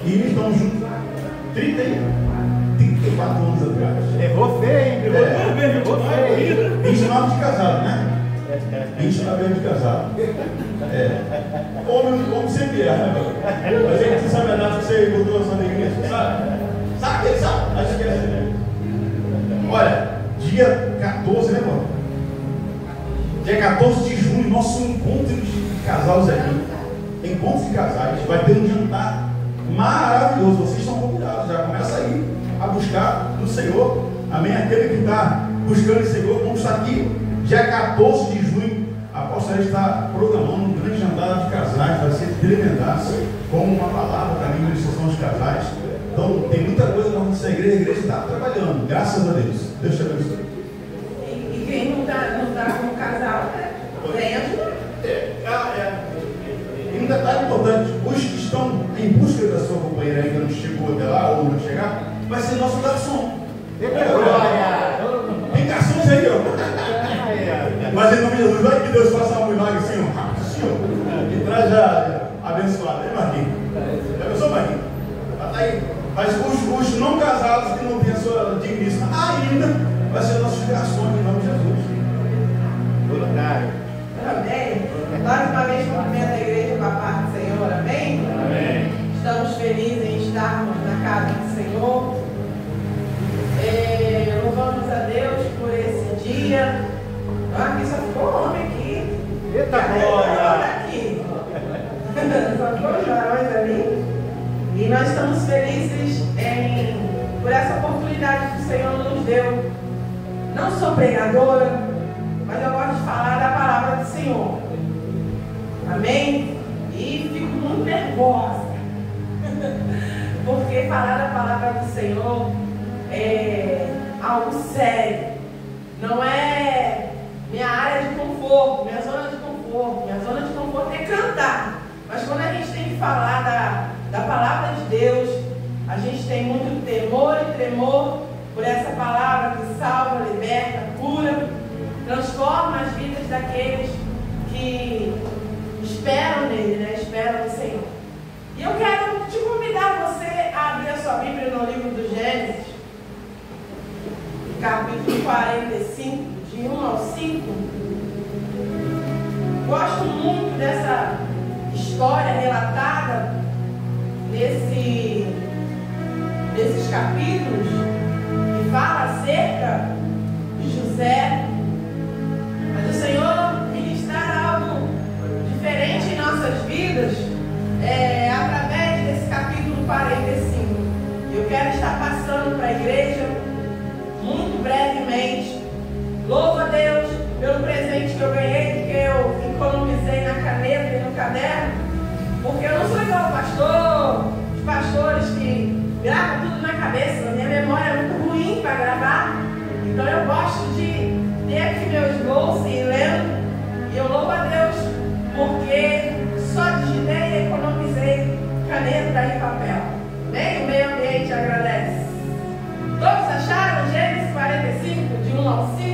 E estamos juntos há 34 anos atrás. Errou feio, errou feio. 29 de casado, né? 29 anos de casado. Homem sempre é, né? Mas ele não sabe nada que você botou essa alegria, sabe? Sabe, ele sabe. Acho que é assim. Olha, dia 14, né, mano? Dia 14 de junho, nosso encontro de casais aqui. Encontro de casais. Vai ter um jantar maravilhoso. Vocês estão convidados. Já começa aí a buscar do Senhor. Amém? Aquele que está buscando o Senhor, vamos estar aqui. Dia 14 de junho, a apóstola está programando um grande jantar de casais. Vai ser tremendaço, com uma palavra também de instrução de casais. Então, tem muita coisa para acontecer. A igreja está trabalhando, graças a Deus. Deus te abençoe. E quem não está como casal, vem ajudar. E um detalhe importante: os que estão em busca da sua companheira ainda não chegou até lá, ou não chegar, vai ser nosso garçom. Tem garçons aí, ó. Mas em nome de Jesus, vai que Deus faça um milagre assim, ó. E traz a abençoada. É Marquinhos. Já pensou, Marquinhos? Tá aí. Mas os não casados que não têm a sua digníssima ainda, vai ser nossos garçons em nome de Jesus. Voluntário. Amém. Mais uma vez cumprimento a igreja com a paz do Senhor. Amém? Amém. Estamos felizes em estarmos na casa do Senhor. Louvamos a Deus por esse dia. Aqui só ficou homem aqui. Eita glória! Aqui. Só ficou os varões ali. E nós estamos felizes por essa oportunidade que o Senhor nos deu. Não sou pregadora, mas eu gosto de falar da palavra do Senhor. Amém? E fico muito nervosa. Porque falar da palavra do Senhor é algo sério. Não é minha área de conforto, minha zona de conforto. Minha zona de conforto é cantar. Mas quando a gente tem que falar da palavra de Deus, a gente tem muito temor e tremor por essa palavra que salva, liberta, cura, transforma as vidas daqueles que esperam nele, né? Esperam no Senhor. E eu quero te convidar você a abrir a sua Bíblia no livro do Gênesis, capítulo 45, de 1 ao 5. Gosto muito dessa história relatada nesses capítulos, que fala acerca de José. Mas o Senhor ministrar algo diferente em nossas vidas através desse capítulo 45. Eu quero estar passando para a igreja muito brevemente. Louvo a Deus pelo presente que eu ganhei, porque eu economizei na caneta e no caderno, porque eu não sou igual pastor, os pastores que gravam tudo na cabeça. Minha memória é muito ruim para gravar, então eu gosto de ter aqui meus bolsos e lendo. E eu louvo a Deus porque só digitei e economizei caneta e papel. Nem o meio ambiente agradece. Todos acharam? Gênesis 45, de 1 ao 5?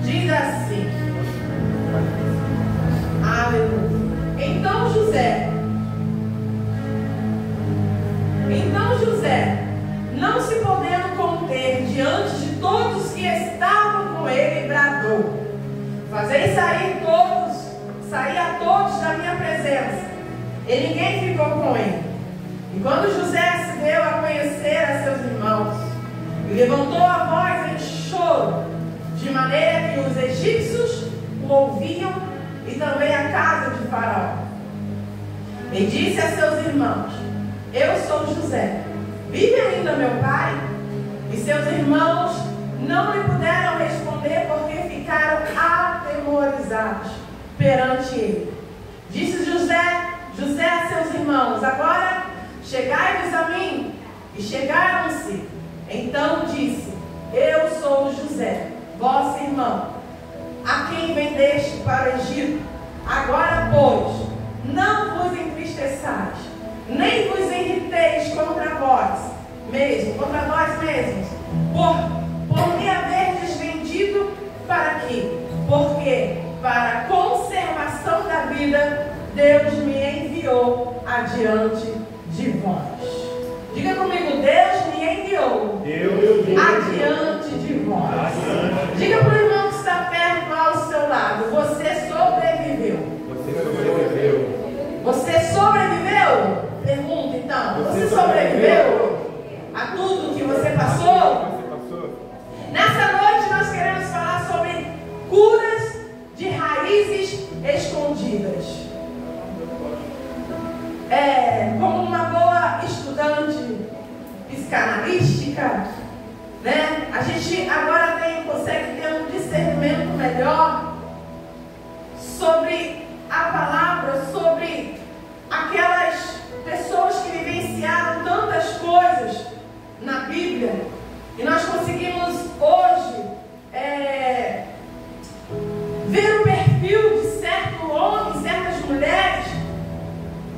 Diz assim: aleluia. Então José, não se podendo conter diante de todos que estavam com ele, bradou: fazei sair a todos da minha presença. E ninguém ficou com ele. E quando José se deu a conhecer a seus irmãos, levantou a voz em choro, de maneira que os egípcios o ouviam e também a casa de Faraó. E disse a seus irmãos: eu sou José. Vive ainda meu pai? E seus irmãos não lhe puderam responder, porque ficaram atemorizados perante ele. Disse José a seus irmãos: agora chegai-vos a mim. E chegaram-se. Então disse: eu sou José, vosso irmão, a quem vendeste para o Egito. Agora, pois, não vos entristeçais, nem vos irriteis contra vós mesmos, por me haverdes vendido para quê? Porque para a conservação da vida Deus me enviou adiante de vós. Diga comigo, Deus me enviou adiante de vós. Diga para o irmão que está perto ao seu lado, você sobreviveu. Você sobreviveu? Pergunta então, você sobreviveu a tudo que você passou? Nessa noite nós queremos falar sobre curas de raízes escondidas. Como uma boa estudante psicanalística, né? A gente agora consegue ter um discernimento melhor sobre a palavra, sobre aquelas pessoas que vivenciaram tantas coisas na Bíblia. E nós conseguimos hoje ver o perfil de certo homem, certas mulheres,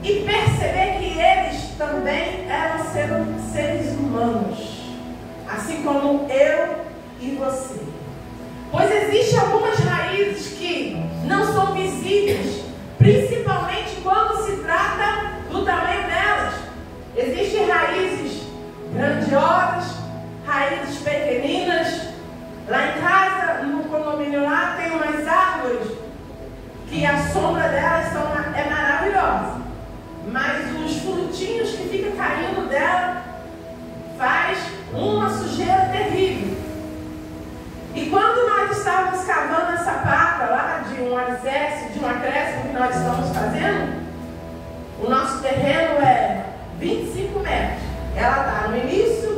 e perceber que eles também eram seres humanos, assim como eu e você. Pois existem algumas raízes que não são visíveis, principalmente quando se trata do tamanho delas. Existem raízes grandiosas, raízes pequeninas. Lá em casa, no condomínio lá, tem umas árvores que a sombra delas é maravilhosa. Mas os frutinhos que ficam caindo dela faz uma sujeira terrível. E quando nós estávamos cavando essa pata lá de um alicerce, de um acréscimo que nós estamos fazendo, o nosso terreno é 25 metros. Ela estava no início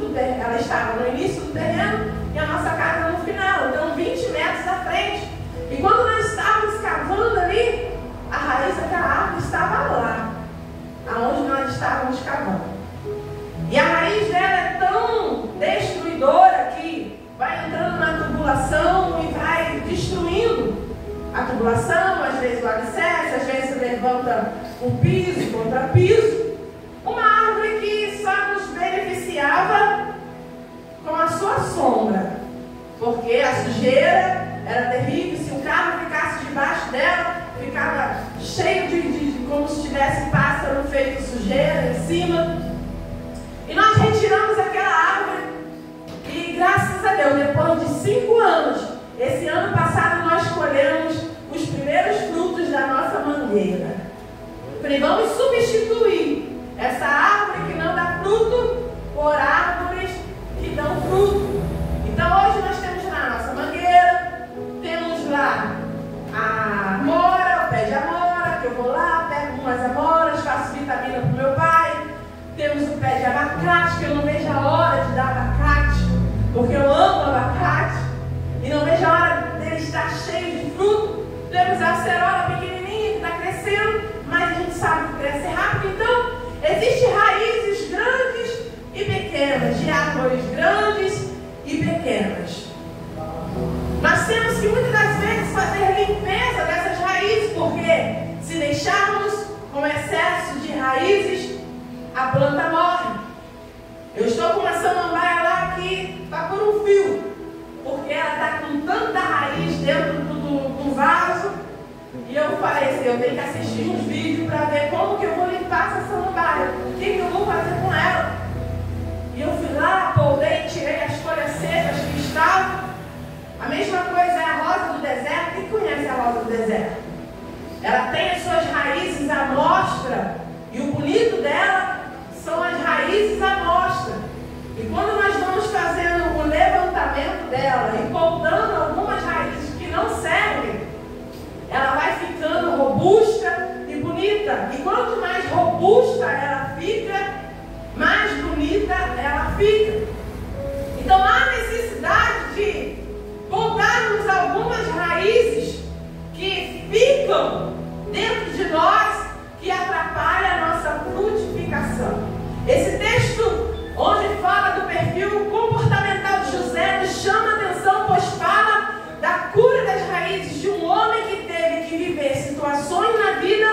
do terreno e a nossa casa no final, então 20 metros à frente. E quando nós estávamos cavando ali, a raiz daquela árvore estava lá, aonde nós estávamos cavando. E a raiz dela é tão destruidora que vai entrando na tubulação e vai destruindo a tubulação, às vezes o alicerce, às vezes levanta o piso, contra piso. Uma árvore que só nos beneficiava com a sua sombra, porque a sujeira era terrível. Se o carro ficasse debaixo dela, ficava cheio de como se tivesse pássaro feito sujeira em cima. E nós retiramos aquela árvore e, graças a Deus, depois de 5 anos, esse ano passado nós colhemos os primeiros frutos da nossa mangueira. Falei, vamos substituir essa árvore que não dá fruto por árvores que dão fruto. Então hoje nós temos lá a nossa mangueira, temos lá a amora, o pé de amora, que eu vou lá, pego umas amoras, faço vitamina para o meu pai. Temos o pé de abacate, que eu não vejo a hora de dar abacate, porque eu amo abacate, e não vejo a hora dele estar cheio de fruto. Temos a acerola pequenininha que está crescendo, mas a gente sabe que cresce rápido. Então, existem raízes grandes e pequenas, de árvores grandes e pequenas. Nós temos que muitas das vezes fazer limpeza dessas raízes, porque se deixarmos com excesso de raízes, a planta morre. Eu estou com uma samambaia lá que está por um fio, porque ela está com tanta raiz dentro do vaso. E eu falei assim, eu tenho que assistir uns vídeos para ver como que eu vou limpar essa samambaia, o que eu vou fazer com ela. E eu fui lá, podei, tirei as folhas secas que estavam. A mesma coisa é a rosa do deserto. Quem conhece a rosa do deserto? Ela tem as suas raízes à mostra, e o bonito dela são as raízes à mostra. E quando nós vamos fazendo o levantamento dela e podando algumas raízes que não servem, ela vai ficando robusta e bonita. E quanto mais robusta ela fica, mais bonita ela fica. Então há necessidade de podarmos algumas raízes que ficam dentro de nós, que atrapalham a nossa frutificação. Esse texto, onde fala do perfil comportamental de José, nos chama a atenção, pois fala da cura das raízes de um homem que teve que viver situações na vida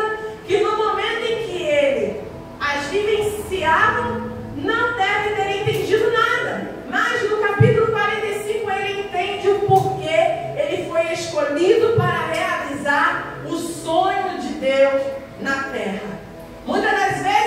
que no momento em que ele as vivenciava, não deve ter entendido nada. Mas no capítulo 45 ele entende o porquê ele foi escolhido para realizar o sonho de Deus na terra. Muitas das vezes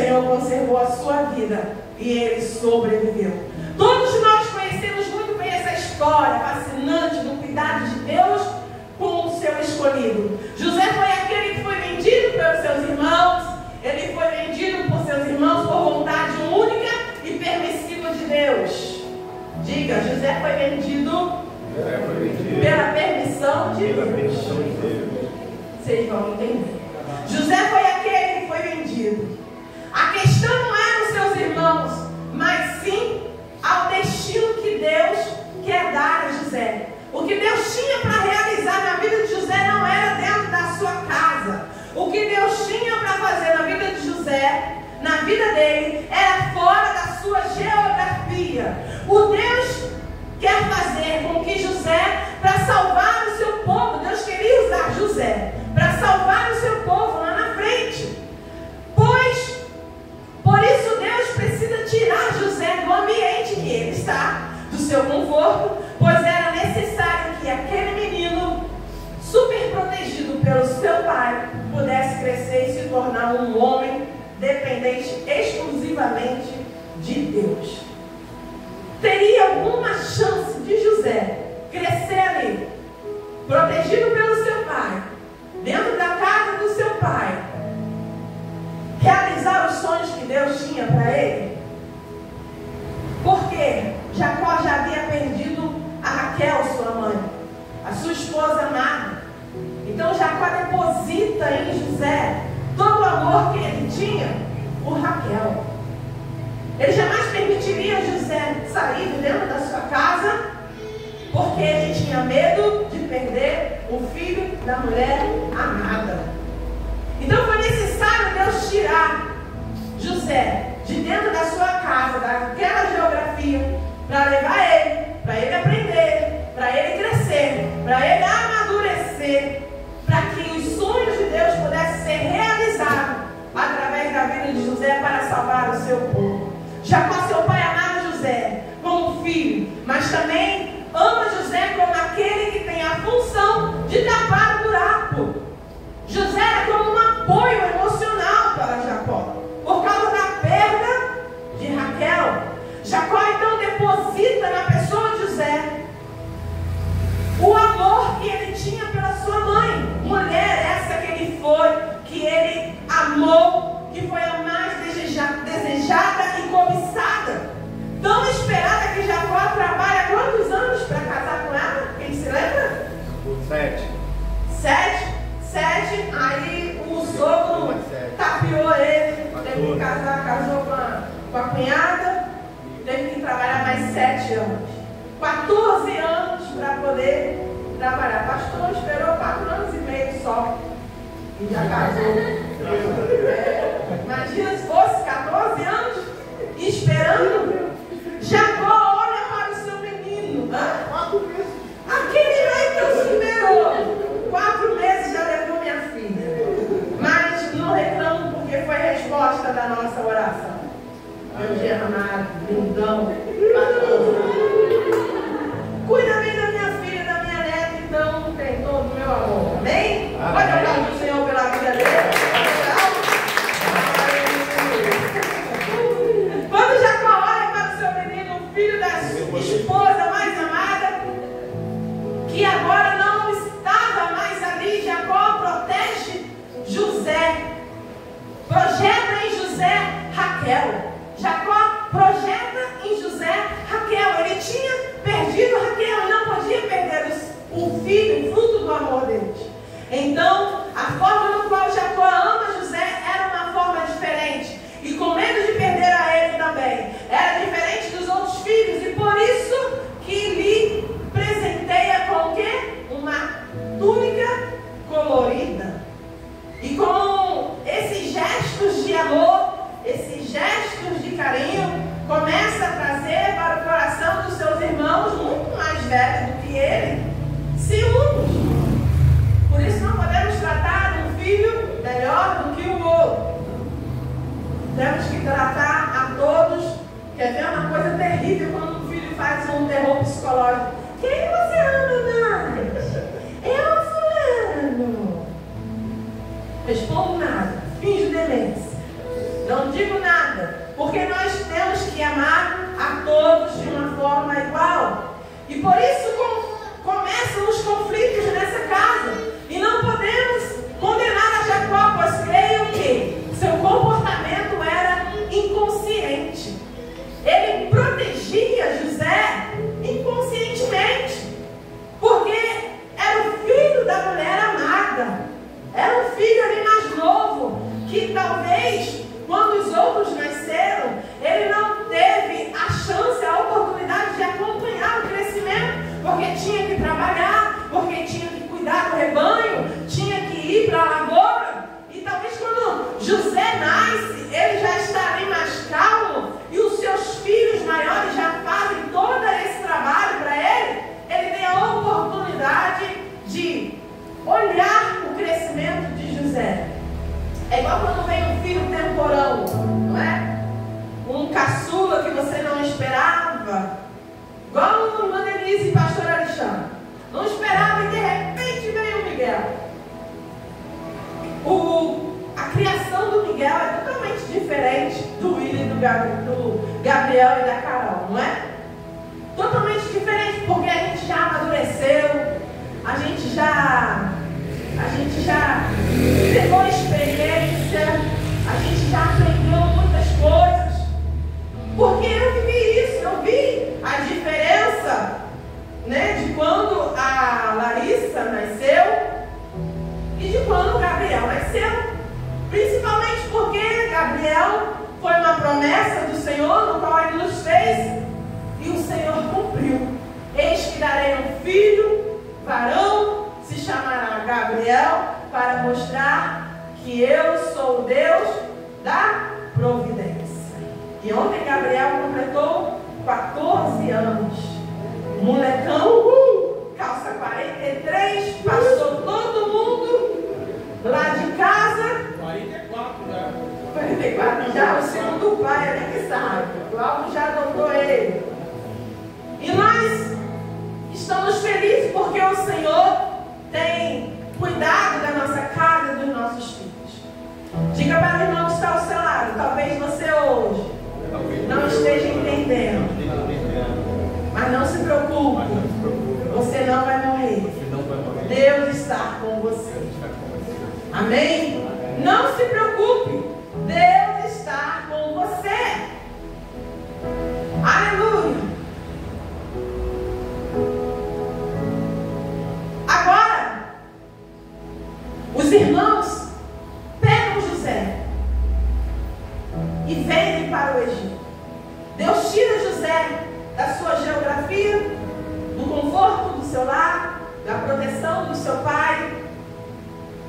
Senhor conservou a sua vida e ele sobreviveu. Todos nós conhecemos muito bem essa história fascinante do cuidado de Deus com o seu escolhido. José foi aquele que foi vendido pelos seus irmãos. Ele foi vendido por seus irmãos por vontade única e permissiva de Deus. Diga, José foi vendido pela permissão de Deus. Vocês vão entender. José foi aquele que foi vendido. A questão não era os seus irmãos, mas sim ao destino que Deus quer dar a José. O que Deus tinha para realizar na vida de José não era dentro da sua casa. O que Deus tinha para fazer na vida de José, na vida dele, era fora da sua geografia. O Deus quer fazer com que José, para salvar o seu povo, Deus queria usar José para salvar o seu povo lá na frente. Pois, por isso Deus precisa tirar José do ambiente que ele está, do seu conforto, pois era necessário que aquele menino, super protegido pelo seu pai, pudesse crescer e se tornar um homem dependente exclusivamente de Deus. Teria alguma chance de José crescer ali, protegido pelo seu pai, dentro da casa do seu pai, realizar os sonhos que Deus tinha para ele? Porque Jacó já havia perdido a Raquel, sua mãe, a sua esposa amada. Então Jacó deposita em José todo o amor que ele tinha por Raquel. Ele jamais permitiria José sair de dentro da sua casa, porque ele tinha medo de perder o filho da mulher amada. Então foi necessário Deus tirar José de dentro da sua casa, daquela geografia, para levar ele, para ele aprender, para ele crescer, para ele amadurecer, para que os sonhos de Deus pudessem ser realizados através da vida de José para salvar o seu povo. Jacó, seu pai, amava José como filho, mas também ama José como aquele que tem a função de tapar o buraco. José era como um apoio emocional para Jacó, por causa da perda de Raquel. Jacó então deposita na pessoa de José o amor que ele tinha pela sua mãe, mulher essa que ele amou, que foi a mais desejada e cobiçada, tão esperada, que Jacó trabalha quantos anos para casar com ela? Quem se lembra? 7. Aí o sogro tapeou ele, teve que casar, casou com a cunhada, teve que trabalhar mais 7 anos, 14 anos para poder trabalhar. Pastor esperou 4 anos e meio só e já casou. Imagina se fosse 14 anos esperando. Jacó olha para o seu menino. 4 meses. Aquele rei que eu esperou 4 meses já levou minha filha. Mas não reclamo, porque foi resposta da nossa oração. Meu dia amado, lindão, cuida bem da minha filha, da minha neta, então tem todo o meu amor. Amém? Pode aplaudir o Senhor pela vida dele. Quando Jacó olha para o seu menino, o filho da esposa mais amada, que agora não estava mais ali, Jacó protege José, projeta em José Raquel. Jacó projeta em José Raquel. Ele tinha perdido Raquel e não podia perder o filho, o fruto do amor deles. Então, a forma no qual Jacó ama José era uma forma diferente. E com medo de perder a ele também. Era diferente dos outros filhos. E por isso que lhe presenteia com o quê? Uma túnica colorida. E com esses gestos de amor, esses gestos de carinho, começa a trazer para o coração dos seus irmãos, muito mais velhos do que ele, ciúmes. Por isso não podemos tratar um filho melhor do que o outro. Temos que tratar a todos. Quer ver uma coisa terrível quando um filho faz um terror psicológico? Quem você ama mais? Eu ou fulano? Respondo nada, finjo demência. Não digo nada, porque nós temos que amar a todos de uma forma igual. E por isso começam os conflitos nessa casa. E não podemos condenar a Jacó, pois creio que seu comportamento era inconsciente. Ele protegia José inconscientemente, porque era o filho da mulher amada, era um filho ali mais novo, que talvez quando os outros nasceram, ele não teve a chance, a oportunidade de acompanhar o crescimento, porque tinha que trabalhar, porque tinha que cuidar do rebanho, tinha que ir para a lavoura. E talvez quando José nasce, ele já está ali mais calmo, e os seus filhos maiores já fazem todo esse trabalho para ele. Ele tem a oportunidade de olhar o crescimento de José. É igual quando vem um filho temporão, não é? Um caçula que você não esperava. Igual o irmã Denise e pastor Alexandre. Não esperava e de repente veio o Miguel. A criação do Miguel é totalmente diferente do William, do Gabriel e da Carol, não é? Totalmente diferente, porque a gente já amadureceu, a gente já pegou experiência, a gente já aprendeu muitas coisas. Porque eu vivi isso, eu vi a diferença, né, de quando a Larissa nasceu e de quando o Gabriel nasceu. Principalmente porque Gabriel foi uma promessa do Senhor, no qual Ele nos fez, e o Senhor cumpriu. Eis que darei um filho, varão, se chamará Gabriel, para mostrar que eu sou o Deus da providência. E ontem Gabriel completou 14 anos. Molecão, calça 43, passou todo mundo lá de casa. 44 já. 44 já, o segundo pai ali que sabe. O Alvo já adotou ele. E nós estamos felizes porque o Senhor tem cuidado da nossa casa e dos nossos filhos. Diga para o irmão que está ao seu lado, talvez você hoje não esteja entendendo, mas não se preocupe, você não vai morrer. Deus está com você. Amém? Não se preocupe, Deus está com você. Aleluia. Agora, os irmãos pegam José e vendem para o Egito. Deus tira José da sua geografia, do conforto do seu lar, da proteção do seu pai,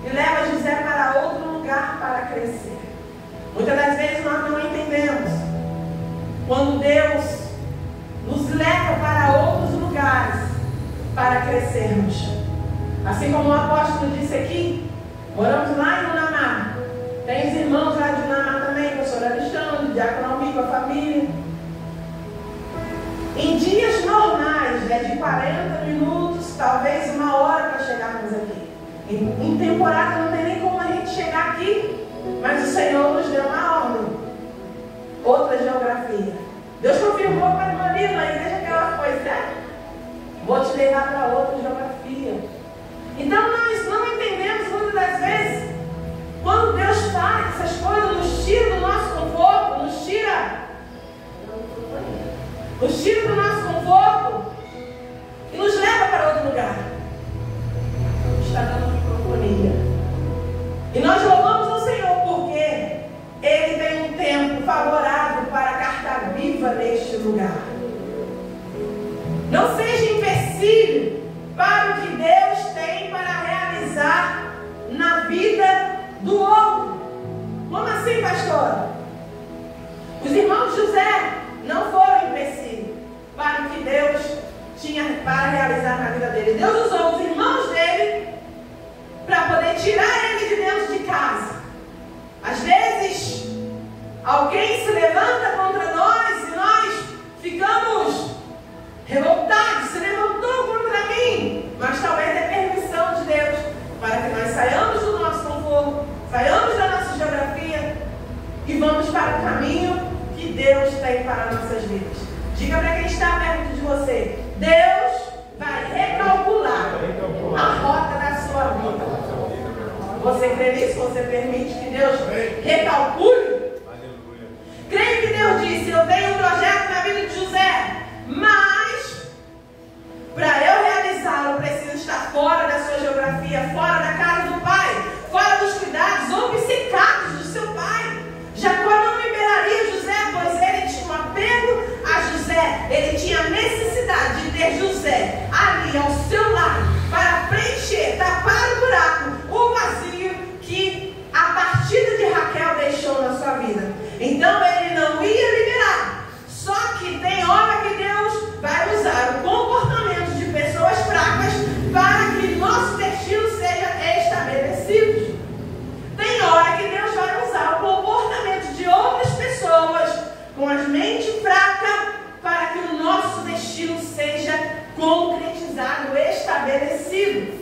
e leva José para outro lugar para crescer. Muitas das vezes nós não entendemos quando Deus nos leva para outros lugares para crescermos. Assim como o apóstolo disse aqui, moramos lá em Unamar. Tem os irmãos lá de Unamar também, o pastor Alexandre, o diácono Almir com a família. Em dias normais, de 40 minutos, talvez 1 hora para chegarmos aqui. Em temporada não tem nem como a gente chegar aqui, mas o Senhor nos deu uma ordem, outra geografia. Deus confirmou para a irmã Lila, a igreja que ela foi, certo? Vou te levar para outra geografia. Então nós não entendemos muitas das vezes, quando Deus faz essas coisas, nos tira do nosso conforto, nos tira do nosso conforto e nos leva para outro lugar. Está dando microfonia. E nós louvamos ao Senhor porque Ele tem um tempo favorável para a carta viva neste lugar. Não seja empecilho para o que Deus tem para realizar na vida do outro. Como assim, pastora? Os irmãos de José não foram empecilho para o que Deus tinha para realizar na vida dele. Deus usou os irmãos dele para poder tirar ele de dentro de casa. Às vezes, alguém se levanta contra nós e nós ficamos revoltados. Se levantou contra mim, mas talvez é permissão de Deus para que nós saiamos do nosso conforto, saiamos da nossa geografia e vamos para o caminho tem para nossas vidas. Diga para quem está perto de você: Deus vai recalcular a rota da sua vida. Você crê nisso? Você permite que Deus recalcule? Creio que Deus disse: eu tenho um projeto na vida de José, mas para eu realizá-lo, eu preciso estar fora da sua geografia, fora da casa do pai, fora dos cuidados obcecados do seu pai. Jacó não liberaria José, pois ele tinha um apego a José. Ele tinha a necessidade de ter José ali ao seu lado para preencher, tapar o buraco, o vazio que a partida de Raquel deixou na sua vida. Então ele não ia liberar. Só que tem hora que Deus vai usar o comportamento de pessoas fracas para que nosso destino seja estabelecido. Tem hora que Deus vai usar o comportamento de outras pessoas com as mentes fracas para que o nosso destino seja concretizado, estabelecido.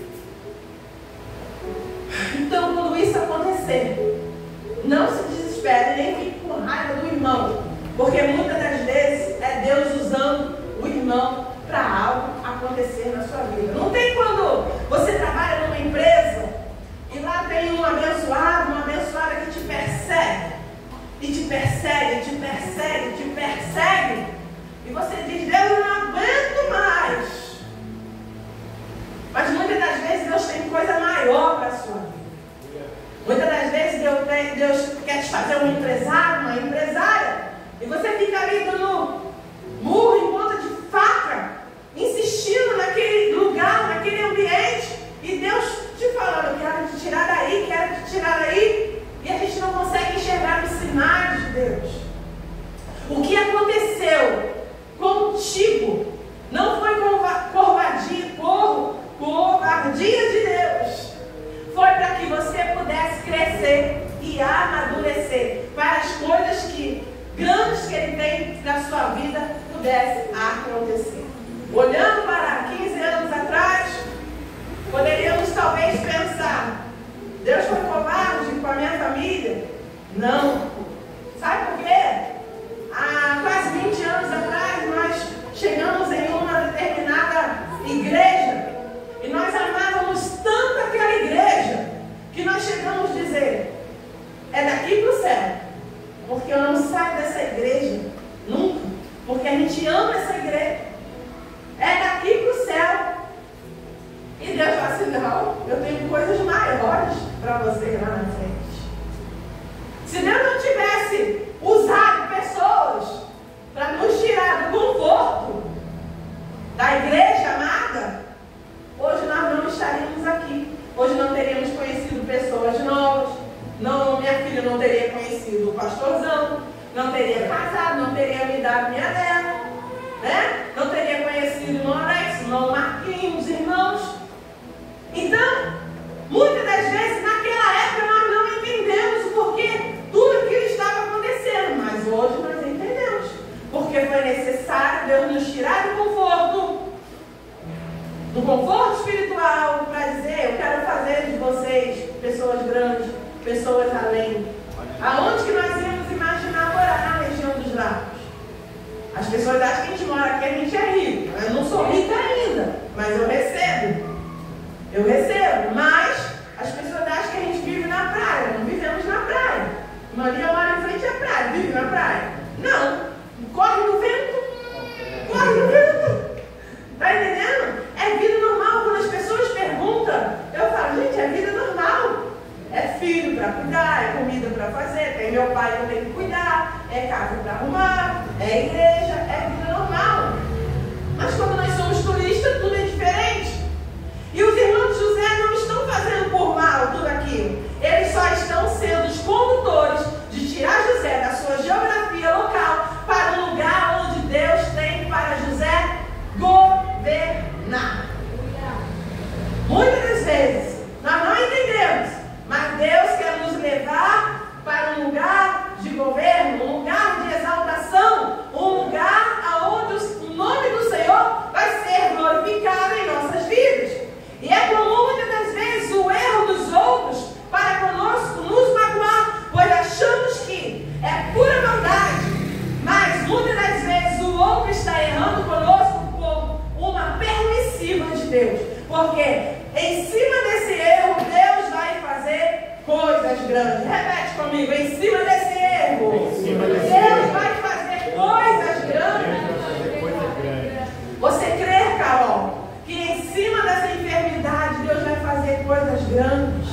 Então, quando isso acontecer, não se desespere, nem fique com raiva do irmão, porque muitas das vezes é Deus usando o irmão para algo acontecer na sua vida. Não tem quando você trabalha numa empresa e lá tem um abençoado, uma abençoada que te persegue, e te persegue, te persegue, te persegue, e você diz: Deus, eu não aguento mais. Mas muitas das vezes Deus tem coisa maior para a sua vida. Muitas das vezes Deus quer te fazer um empresário, uma empresária, e você fica ali dando murro em ponta de faca, insistindo naquele lugar, naquele ambiente, e Deus te falando: eu quero te tirar daí, quero te tirar daí, e a gente não consegue enxergar os sinais de Deus. O que aconteceu contigo não foi covardia de Deus, foi para que você pudesse crescer e amadurecer para as coisas grandes que Ele tem na sua vida pudessem acontecer. Olhando para 15 anos atrás, poderíamos talvez pensar: Deus foi covarde com a minha família? Não. Sabe por quê? Há quase 20 anos atrás, nós chegamos em uma determinada igreja e nós amávamos tanto aquela igreja que nós chegamos a dizer: é daqui para o céu, porque eu não saio dessa igreja nunca, porque a gente ama essa igreja. É daqui para o céu. E Deus fala assim: não, eu tenho coisas maiores para você lá na frente. Se Deus não tivesse usado pessoas para nos tirar do conforto da igreja amada, hoje nós não estaríamos aqui. Hoje não teríamos conhecido pessoas novas. Não, minha filha não teria conhecido o pastorzão, não teria casado, não teria me dado minha neta, né? Não teria conhecido o irmão Alex, o irmão Marquinhos, os irmãos. Então, muitas das vezes naquela época nós não entendemos o porquê tudo aquilo estava acontecendo, mas hoje nós entendemos, porque foi necessário Deus nos tirar do conforto espiritual, para dizer: eu quero fazer de vocês pessoas grandes, pessoas além. Aonde que nós íamos imaginar morar? Na região dos lagos. As pessoas acham que a gente mora aqui, a gente é rico. Eu não sou rica ainda, mas eu recebo. Mas as pessoas acham que a gente vive na praia. Não vivemos na praia. Maria mora em frente à praia, vive na praia. Não, corre no vento. Corre no vento. Está entendendo? É vida normal. Quando as pessoas perguntam, eu falo: gente, é vida normal. É filho para cuidar, é comida para fazer, tem meu pai que eu tenho que cuidar, é casa para arrumar, é igreja, é vida normal. Mas quando nós somos turistas, tudo é diferente. E os irmãos de José não estão fazendo por mal tudo aquilo. Eles só estão sendo os condutores de tirar José da sua geografia local para um lugar onde Deus tem para José governar. Muitas das vezes nós não entendemos, mas Deus quer nos levar para um lugar de governo, um lugar de exaltação, um lugar comigo, em cima desse erro, Deus vai fazer coisas grandes. Você crê, Carol, que em cima dessa enfermidade Deus vai fazer coisas grandes?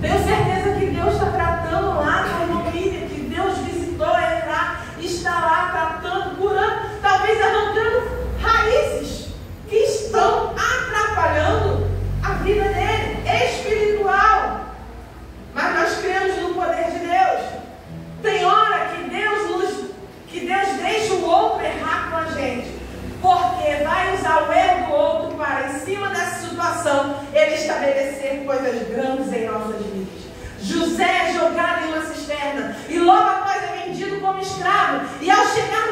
Tenho certeza que Deus está tratando lá na irmã Miriam, que Deus visitou ele lá, está lá tratando, curando, talvez arrancando raízes que estão atrapalhando a vida dele, espiritual. Mas nós cremos no poder de Deus. Tem hora que Deus deixa o outro errar com a gente, porque vai usar o erro do outro para, em cima dessa situação, ele estabelecer coisas grandes em nossas vidas. José é jogado em uma cisterna e logo após é vendido como escravo. E ao chegar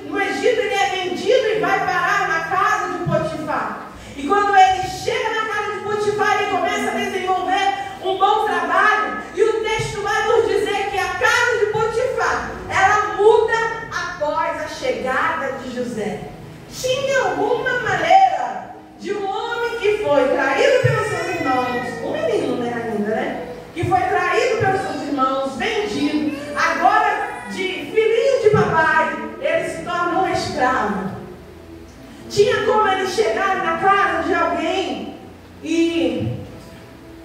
no Egito, ele é vendido e vai parar na casa de Potifar. E quando ele chega na casa de Potifar, ele começa a desenvolver um bom trabalho. E o texto vai nos dizer que a casa de Potifar, ela muda após a chegada de José. Tinha alguma maneira de um homem que foi traído pelos seus irmãos, um menino, né, ainda, né? Que foi traído pelos seus irmãos, vendido, agora de filhinho de papai, ele se torna um escravo. Tinha como ele chegar na casa de alguém e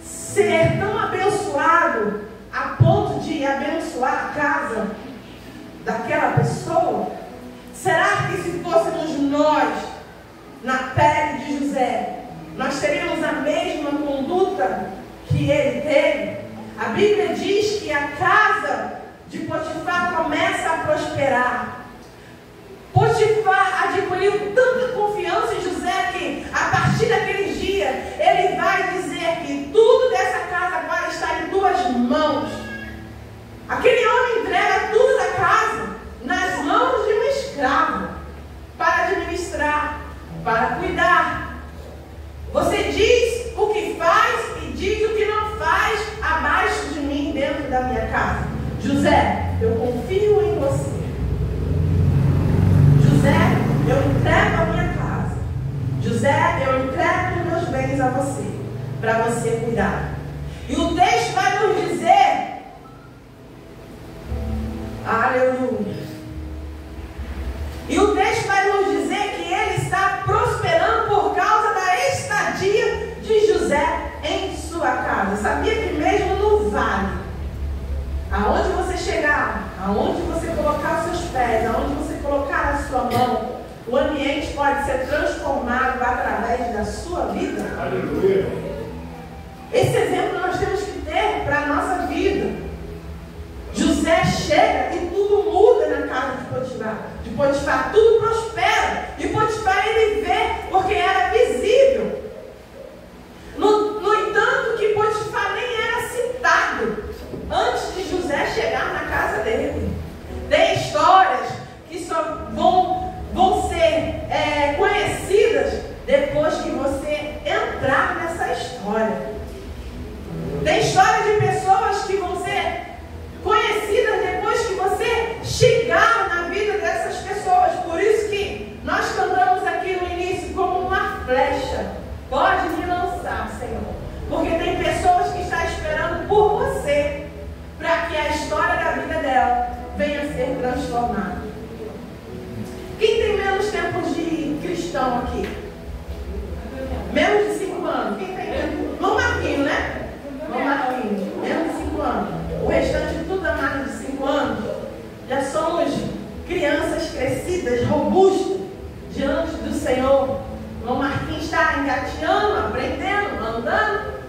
ser tão abençoado a ponto de abençoar a casa daquela pessoa? Será que se fôssemos nós na pele de José, nós teríamos a mesma conduta que ele teve? A Bíblia diz que a casa de Potifar começa a prosperar. Potifar adquiriu tanta confiança em José que, a partir daquele dia, ele vai dizer que tudo dessa casa agora está em tuas mãos. Aquele homem entrega tudo da casa nas mãos de um escravo para administrar, para cuidar. Você diz o que faz e diz o que não faz abaixo de mim, dentro da minha casa. José, eu confio em você. José, eu entrego a minha casa. José, eu entrego os meus bens a você, para você cuidar. E o texto vai nos dizer, aleluia. E o texto vai nos dizer que ele está prosperando por causa da estadia de José em sua casa. Sabia que mesmo no vale, aonde você chegar, aonde você colocar os seus pés, aonde você colocar a sua mão, o ambiente pode ser transformado através da sua vida? Aleluia. Esse exemplo nós temos que ter para a nossa vida. José chega e tudo muda na casa de Potifar. De Potifar tudo prospera. E Potifar ele vê porque era visível. No entanto que Potifar nem era citado antes de José chegar na casa dele. Tem histórias que só vão ser conhecidas depois que você entrar nessa história. Tem história de pessoas que vão ser conhecidas depois que você chegar na vida dessas pessoas. Por isso que nós cantamos aqui no início como uma flecha. Pode me lançar, Senhor. Porque tem pessoas que estão esperando por você para que a história da vida dela venha a ser transformada. Quem tem menos tempo de cristão aqui? Menos de 5 anos. Quem tem menos? Não Marquinho, né? Não Marquinho. Menos de 5 anos. O restante tudo a mais de 5 anos. Já somos crianças crescidas, robustas, diante do Senhor. O Marquinhos está engateando, aprendendo, andando.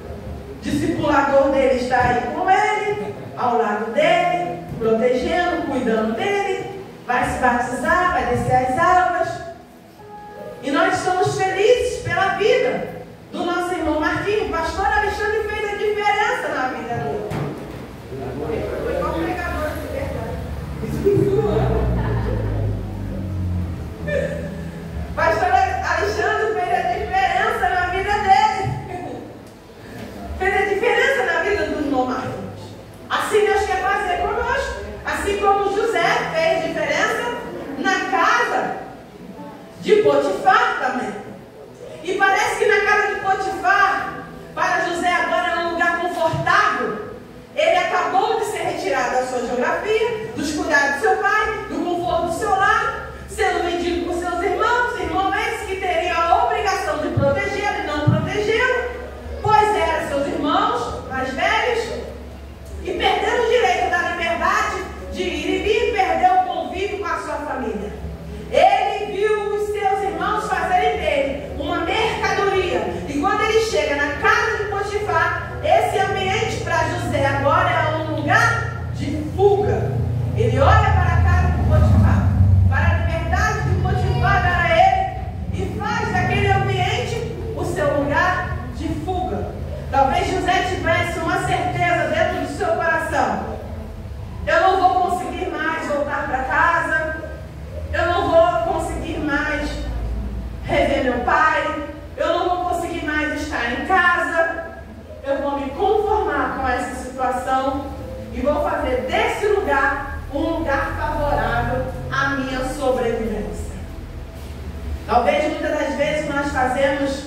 O discipulador dele está aí com ele, ao lado dele, protegendo, cuidando dele. Vai se batizar, vai descer as águas. E nós estamos felizes pela vida do nosso irmão Marquinhos. O pastor Alexandre fez a diferença na vida dele. Foi igual pregador de verdade. Pastor Alexandre fez a diferença na vida dele. Fez a diferença na vida do irmão Marquinhos. Assim Deus quer fazer conosco. Assim como José fez diferença na casa de Potifar também. E parece que na casa de Potifar, para José agora é um lugar confortável, Talvez muitas das vezes nós fazemos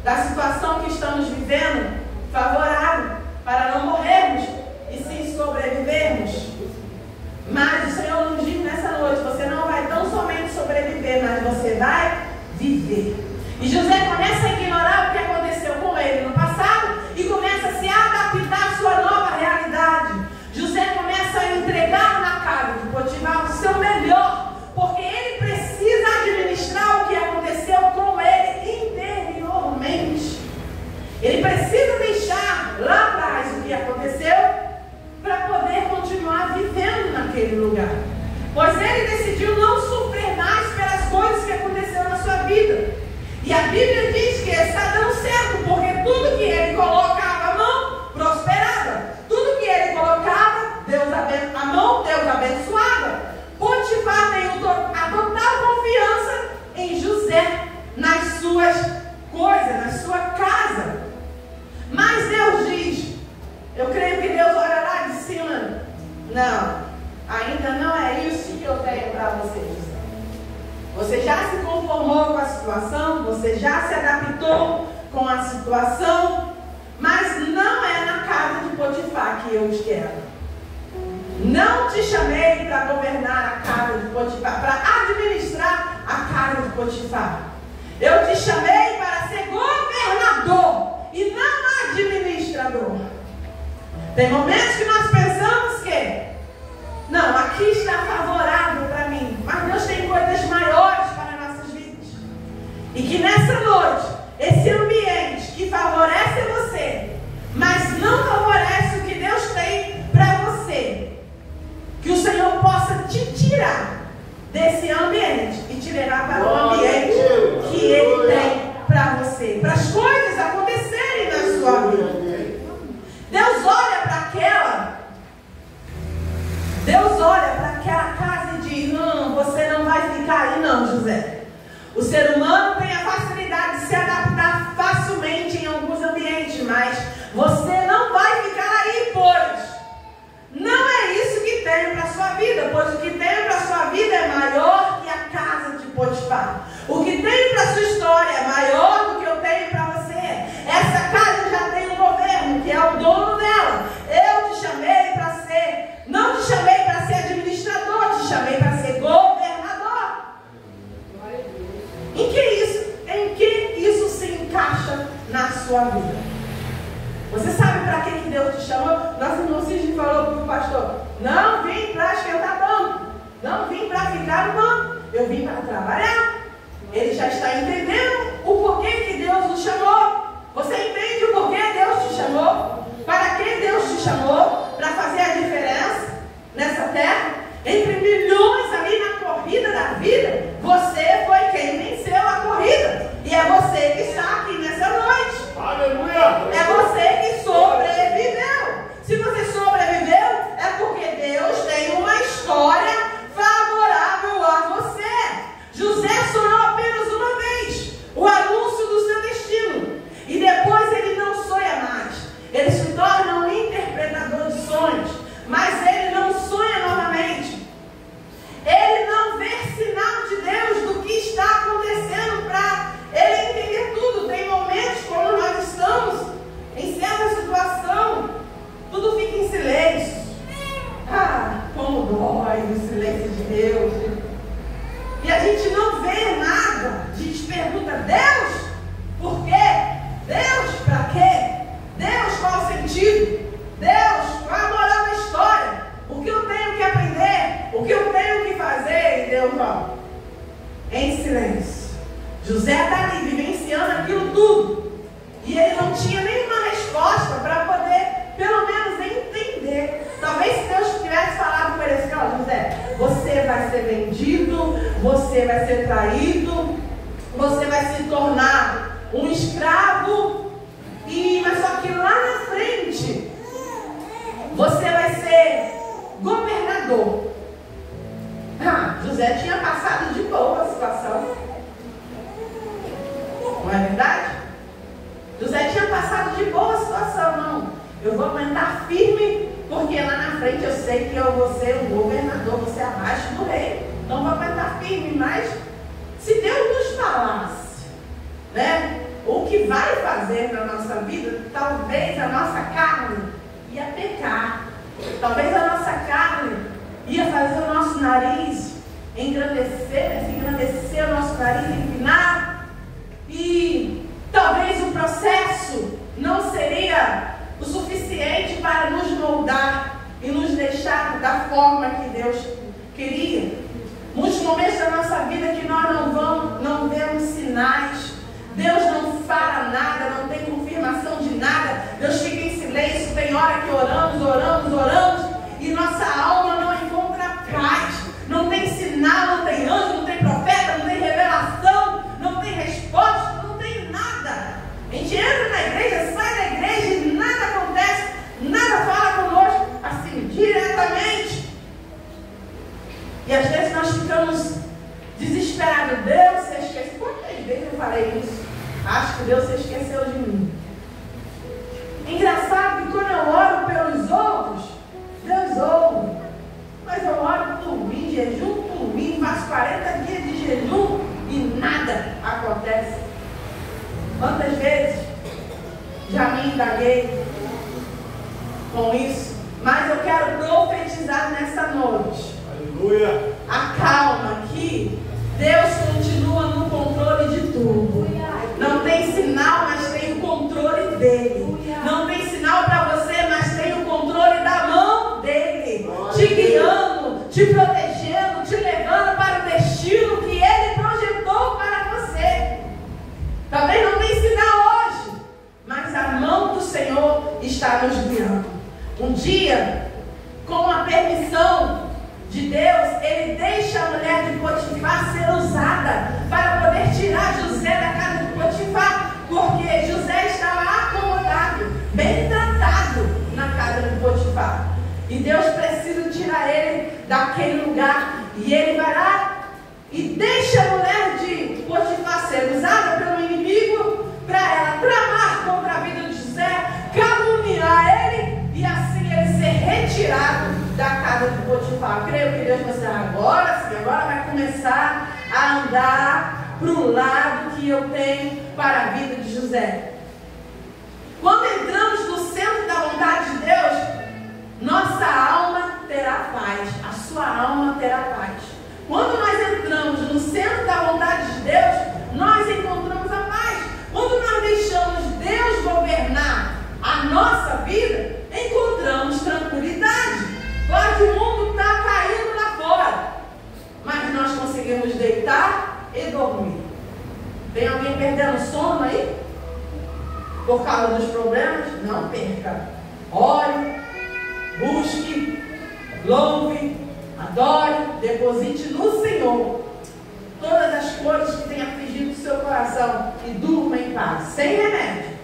da situação que estamos vivendo favorável para não morrermos e sim sobrevivermos. Mas o Senhor nos diz nessa noite: você não vai tão somente sobreviver, mas você vai viver. E José começa a ignorar o que aconteceu com ele no passado e começa a se adaptar à sua nova realidade. José começa a entregar na casa de Potifar o seu melhor, porque ele precisa administrar o que aconteceu com ele interiormente. Ele precisa deixar lá atrás o que aconteceu para poder continuar vivendo naquele lugar. Pois ele decidiu não sofrer mais pelas coisas que aconteceram na sua vida. E a Bíblia diz que está dando certo, porque tudo que ele colocava a mão, prosperava. Tudo que ele colocava, a mão, Deus abençoava. Potifar tem a total confiança em José, nas suas coisas, na sua casa. Mas Deus diz, eu creio que Deus olha lá de cima: não, ainda não é isso que eu tenho para vocês. Você já se conformou com a situação, você já se adaptou com a situação, mas não é na casa de Potifar que eu te quero. Não te chamei para governar a casa de Potifar, para administrar a casa de Potifar. Eu te chamei para ser governador e não administrador. Tem momentos que nós pensamos que não, aqui está favorável para mim, mas Deus tem coisas maiores para nossas vidas. E que nessa noite, esse ambiente que favorece você, mas não favorece o que Deus tem para você, que o Senhor possa te tirar desse ambiente e te levar para o ambiente que Ele tem para você, para as coisas acontecerem na sua vida. Deus olha para aquela casa e diz: não, você não vai ficar aí não, José. O ser humano tem a facilidade de se adaptar facilmente em alguns ambientes, mas você não vai ficar aí, pois não é isso que tem para a sua vida, pois o que tem para a sua vida é maior que a casa de Potifar. O que tem para a sua história é maior do que eu tenho para você. Essa casa já tem um governo que é o dono dela. Eu te chamei para ser, não te chamei para ser administrador, te chamei para ser governador. Em que isso se encaixa na sua vida? Você sabe para que Deus te chamou? Nosso irmão Cisne falou para o pastor: não vim para esquentar banco, não vim para ficar no banco, eu vim para trabalhar. Ele já está entendendo o porquê que Deus o chamou. Você entende o porquê Deus te chamou? Para que Deus te chamou? Para fazer a diferença nessa terra? Entre milhões ali na corrida da vida, você foi quem venceu a corrida. E é você que está aqui nessa noite. Aleluia! É você que sobreviveu. Se você sobreviveu, é porque Deus tem uma história favorável a você. José sonhou apenas uma vez o anúncio do seu destino. E depois ele não sonha mais. Ele se torna um interpretador de sonhos. Mas ele não sonha novamente. Ele não vê sinal de Deus do que está acontecendo para ele entender tudo. Tem momentos como nós estamos em certa situação, tudo fica em silêncio. Como dói o silêncio de Deus. E a gente não vê nada. A gente pergunta: Deus, por quê? Deus, para quê? Deus, qual o sentido? Deus, qual a moral da história? O que eu tenho que aprender? O que eu tenho que fazer? E Deus, em silêncio. José está ali vivenciando aquilo tudo. E ele não tinha nenhuma resposta para poder, pelo menos, entender. Talvez se Deus tivesse falado com ele assim: José, você vai ser vendido, você vai ser traído, você vai se tornar um escravo, mas só que lá na frente você vai ser governador. José tinha passado de boa a situação. Não é verdade? José tinha passado de boa a situação. Não, eu vou aguentar firme, porque lá na frente eu sei que eu vou ser o governador, vou ser abaixo do rei. Então vou aguentar firme. Mas se Deus nos Ele vai fazer na nossa vida, talvez a nossa carne ia pecar. Talvez a nossa carne ia fazer o nosso nariz engrandecer o nosso nariz, empinar. E talvez o processo não seria o suficiente para nos moldar e nos deixar da forma que Deus queria. Muitos momentos da nossa vida que nós não vemos sinais. Deus não fala nada, não tem confirmação de nada. Deus fica em silêncio. Tem hora que oramos e nossa alma não encontra paz. Não tem sinal, não tem anjo, não tem profeta, não tem revelação, não tem resposta, não tem nada. A gente entra na igreja, sai da igreja e nada acontece, nada fala conosco, assim, diretamente. E às vezes nós ficamos desesperados. Deus se esqueceu. Quantas vezes eu falei isso? Acho que Deus se esqueceu de mim. Engraçado que quando eu oro pelos outros, Deus ouve. Mas eu oro por mim, jejum por mim, faço 40 dias de jejum e nada acontece. Quantas vezes já me indaguei com isso? Mas eu quero profetizar nessa noite. Aleluia. Acalma que Deus continua no controle de tudo. Não tem sinal, mas tem o controle dele. Não tem sinal para você, mas tem o controle da mão dele. Te guiando, te protegendo, te levando para o destino que ele projetou para você. Talvez não tenha sinal hoje, mas a mão do Senhor está nos guiando. Um dia, com a permissão de Deus, ele deixa a mulher de Potifar ser usada para poder tirar José da casa de Potifar, porque José estava acomodado, bem tratado na casa de Potifar. E Deus precisa tirar ele daquele lugar. E ele vai lá e deixa a mulher de Potifar ser usada pelo inimigo para ela tramar contra a vida de José, caluniar ele e assim ele ser retirado da casa de Potifar. Eu creio que Deus vai dizer, agora sim, agora vai começar a andar para o lado que eu tenho para a vida de José. Quando entramos no centro da vontade de Deus, nossa alma terá paz, a sua alma terá paz. Quando nós entramos no centro da vontade de Deus, nós encontramos a paz. Quando nós deixamos Deus governar a nossa vida, encontramos tranquilidade. Claro que o mundo está caindo lá fora, mas nós conseguimos deitar e dormir. Tem alguém perdendo sono aí? Por causa dos problemas? Não perca. Ore, busque, louve, adore, deposite no Senhor todas as coisas que têm afligido o seu coração e durma em paz, sem remédio.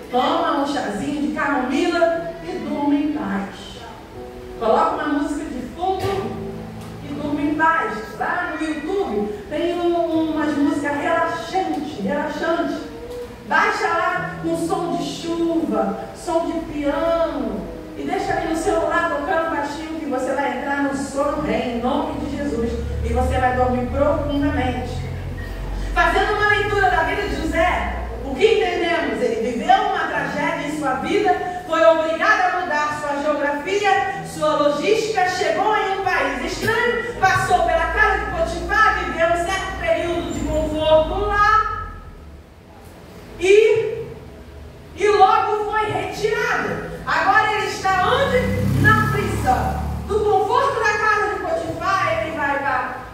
Toma um chazinho de camomila e durma em paz. Coloca uma música de fundo e durma em paz. Lá no YouTube tem umas músicas relaxantes. Baixa lá com som de chuva, som de piano. E deixa ali no celular tocando baixinho que você vai entrar no sono em nome de Jesus. E você vai dormir profundamente. Fazendo uma leitura da vida de José, o que entendemos? Ele viveu uma tragédia em sua vida, foi obrigado a mudar sua geografia, sua logística, chegou em um país estranho, passou pela casa de Potifar, viveu um certo período de conforto lá e logo foi retirado. Agora ele está onde? Na prisão. Do conforto da casa de Potifar, ele vai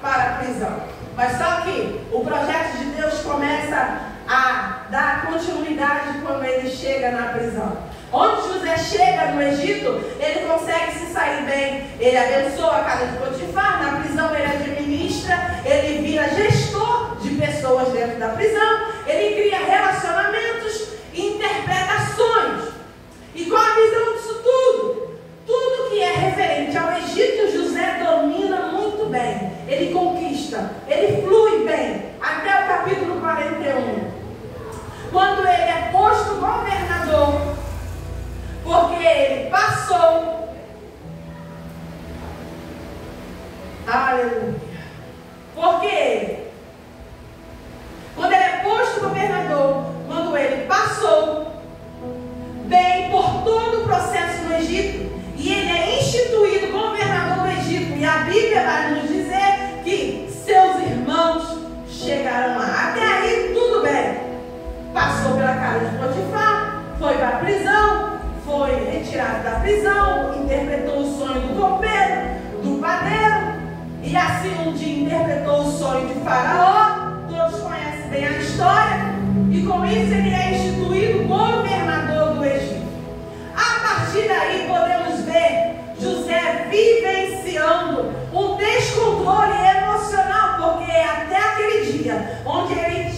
para a prisão. Mas só que o projeto de Deus começa a dar continuidade quando ele chega na prisão. Onde José chega no Egito, ele consegue se sair bem. Ele abençoa a casa de Potifar, na prisão ele administra, ele vira gestor de pessoas dentro da prisão, ele cria relacionamentos e interpretações. E qual a visão disso tudo? Tudo que é referente ao Egito, José domina muito bem. Ele conquista, ele flui bem, até o capítulo 41. Quando ele é posto governador, porque ele passou, aleluia, porque quando ele é posto governador, quando ele sonho de Faraó, todos conhecem bem a história, e com isso ele é instituído governador do Egito. A partir daí podemos ver José vivenciando um descontrole emocional, porque até aquele dia onde ele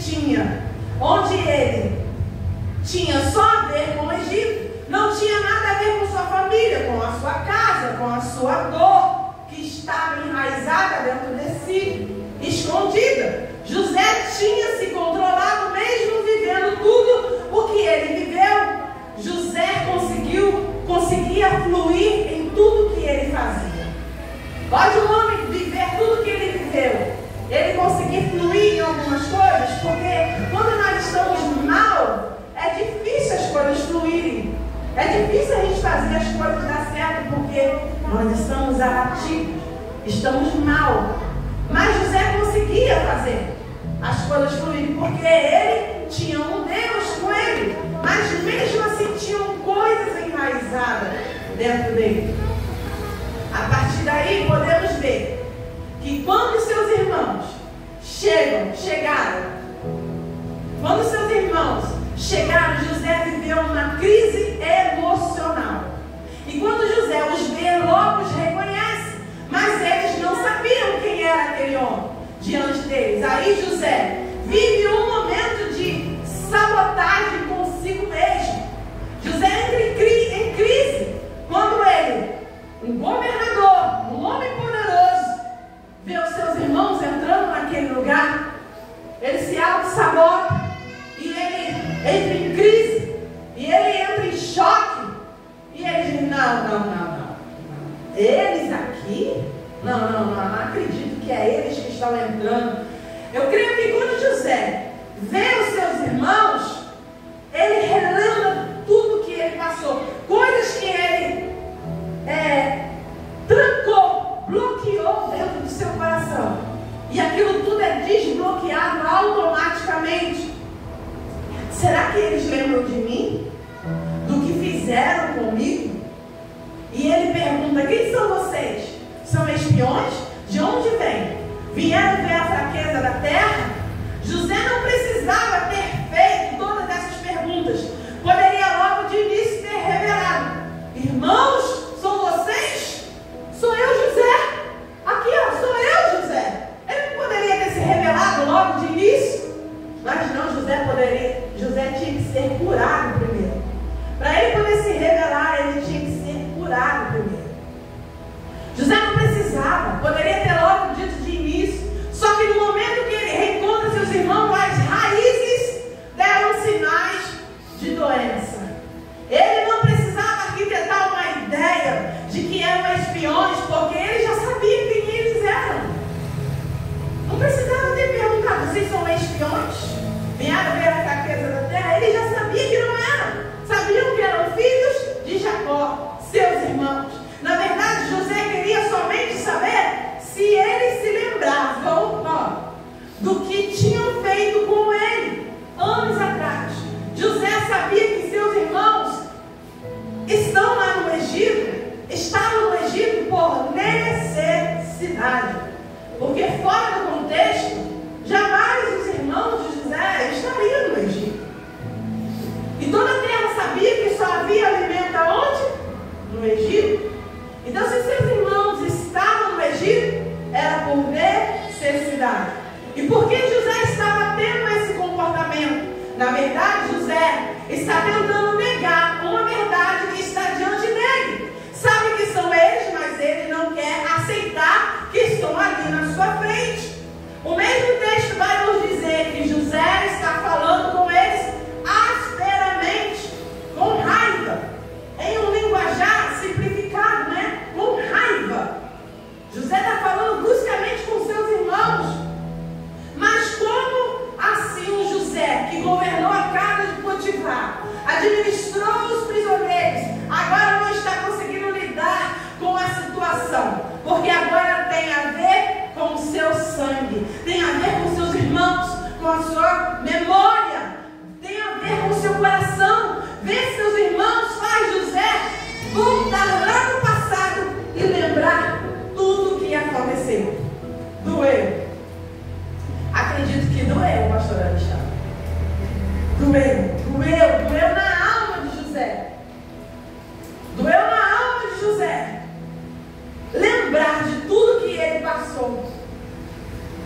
tinha só a ver com o Egito, não tinha nada a ver com sua família, com a sua casa, com a sua dor que estava enraizada dentro de si, escondida. José tinha se controlado, mesmo vivendo tudo o que ele viveu. José conseguia fluir em tudo que ele fazia. Pode um homem viver tudo que ele viveu, ele conseguir fluir em algumas coisas, porque quando nós estamos mal, é difícil as coisas fluírem. É difícil a gente fazer as coisas dar certo, porque nós estamos abatidos, estamos mal. Mas José conseguia fazer as coisas fluírem, porque ele tinha um Deus com ele. Mas mesmo assim tinham coisas enraizadas dentro dele. A partir daí podemos ver que quando seus irmãos chegaram, José viveu uma crise emocional. E quando José os vê, logo os reconhece, mas eles não sabiam quem era aquele homem diante deles. Aí José vive um momento de sabotagem consigo mesmo. José entra em crise quando ele, um governador, um homem poderoso, vê os seus irmãos entrando naquele lugar. Ele se auto-sabota e ele entra em crise e ele entra em choque e ele diz: não, eles aqui? Não acredito que é eles que estão entrando. Eu creio que quando José vê os seus irmãos, ele relembra tudo que ele passou, coisas que ele trancou, bloqueou dentro do seu coração, e aquilo tudo é desbloqueado automaticamente. Será que eles lembram de mim? Do que fizeram comigo? E ele pergunta: quem são vocês? São espiões? De onde vêm? Vieram ver a fraqueza da terra? José não precisava ter feito todas essas perguntas. Poderia logo de início ter revelado: irmãos, são vocês? Sou eu, José. Aqui, ó, sou eu, José. Ele não poderia ter se revelado logo de início? Mas não, José tinha que ser curado primeiro. Para ele poder se revelar, ele tinha que ser curado primeiro. José não precisava, poderia ter logo dito de início. Só que no momento que ele reencontra seus irmãos, as raízes deram sinais de doença. Ele não precisava arquitetar uma ideia de que eram espiões, porque ele já sabia quem eles eram. Não precisava ter perguntado: vocês são espiões? Vieram ver a fraqueza da terra? Ele já sabia que não eram. Sabiam que eram filhos de Jacó, seus irmãos. Na verdade, José queria somente saber se eles se lembravam do que tinham feito com ele anos atrás. José sabia que seus irmãos estão lá no Egito, estavam no Egito por necessidade. Porque fora do contexto, jamais os irmãos de José estariam no Egito. E toda a terra sabia que só havia alimento aonde? No Egito. Então, se seus irmãos estavam no Egito, era por necessidade. E por que José estava tendo esse comportamento? Na verdade, José está tentando negar uma verdade que está diante dele. Sabe que são eles, mas ele não quer aceitar que estão ali na sua frente. O mesmo texto vai nos dizer que José está falando com eles asperamente, com raiva, em um linguajar simplificado, né? Com raiva. José está falando bruscamente com seus irmãos. Mas como assim o José, que governou a casa de Potifar, administrou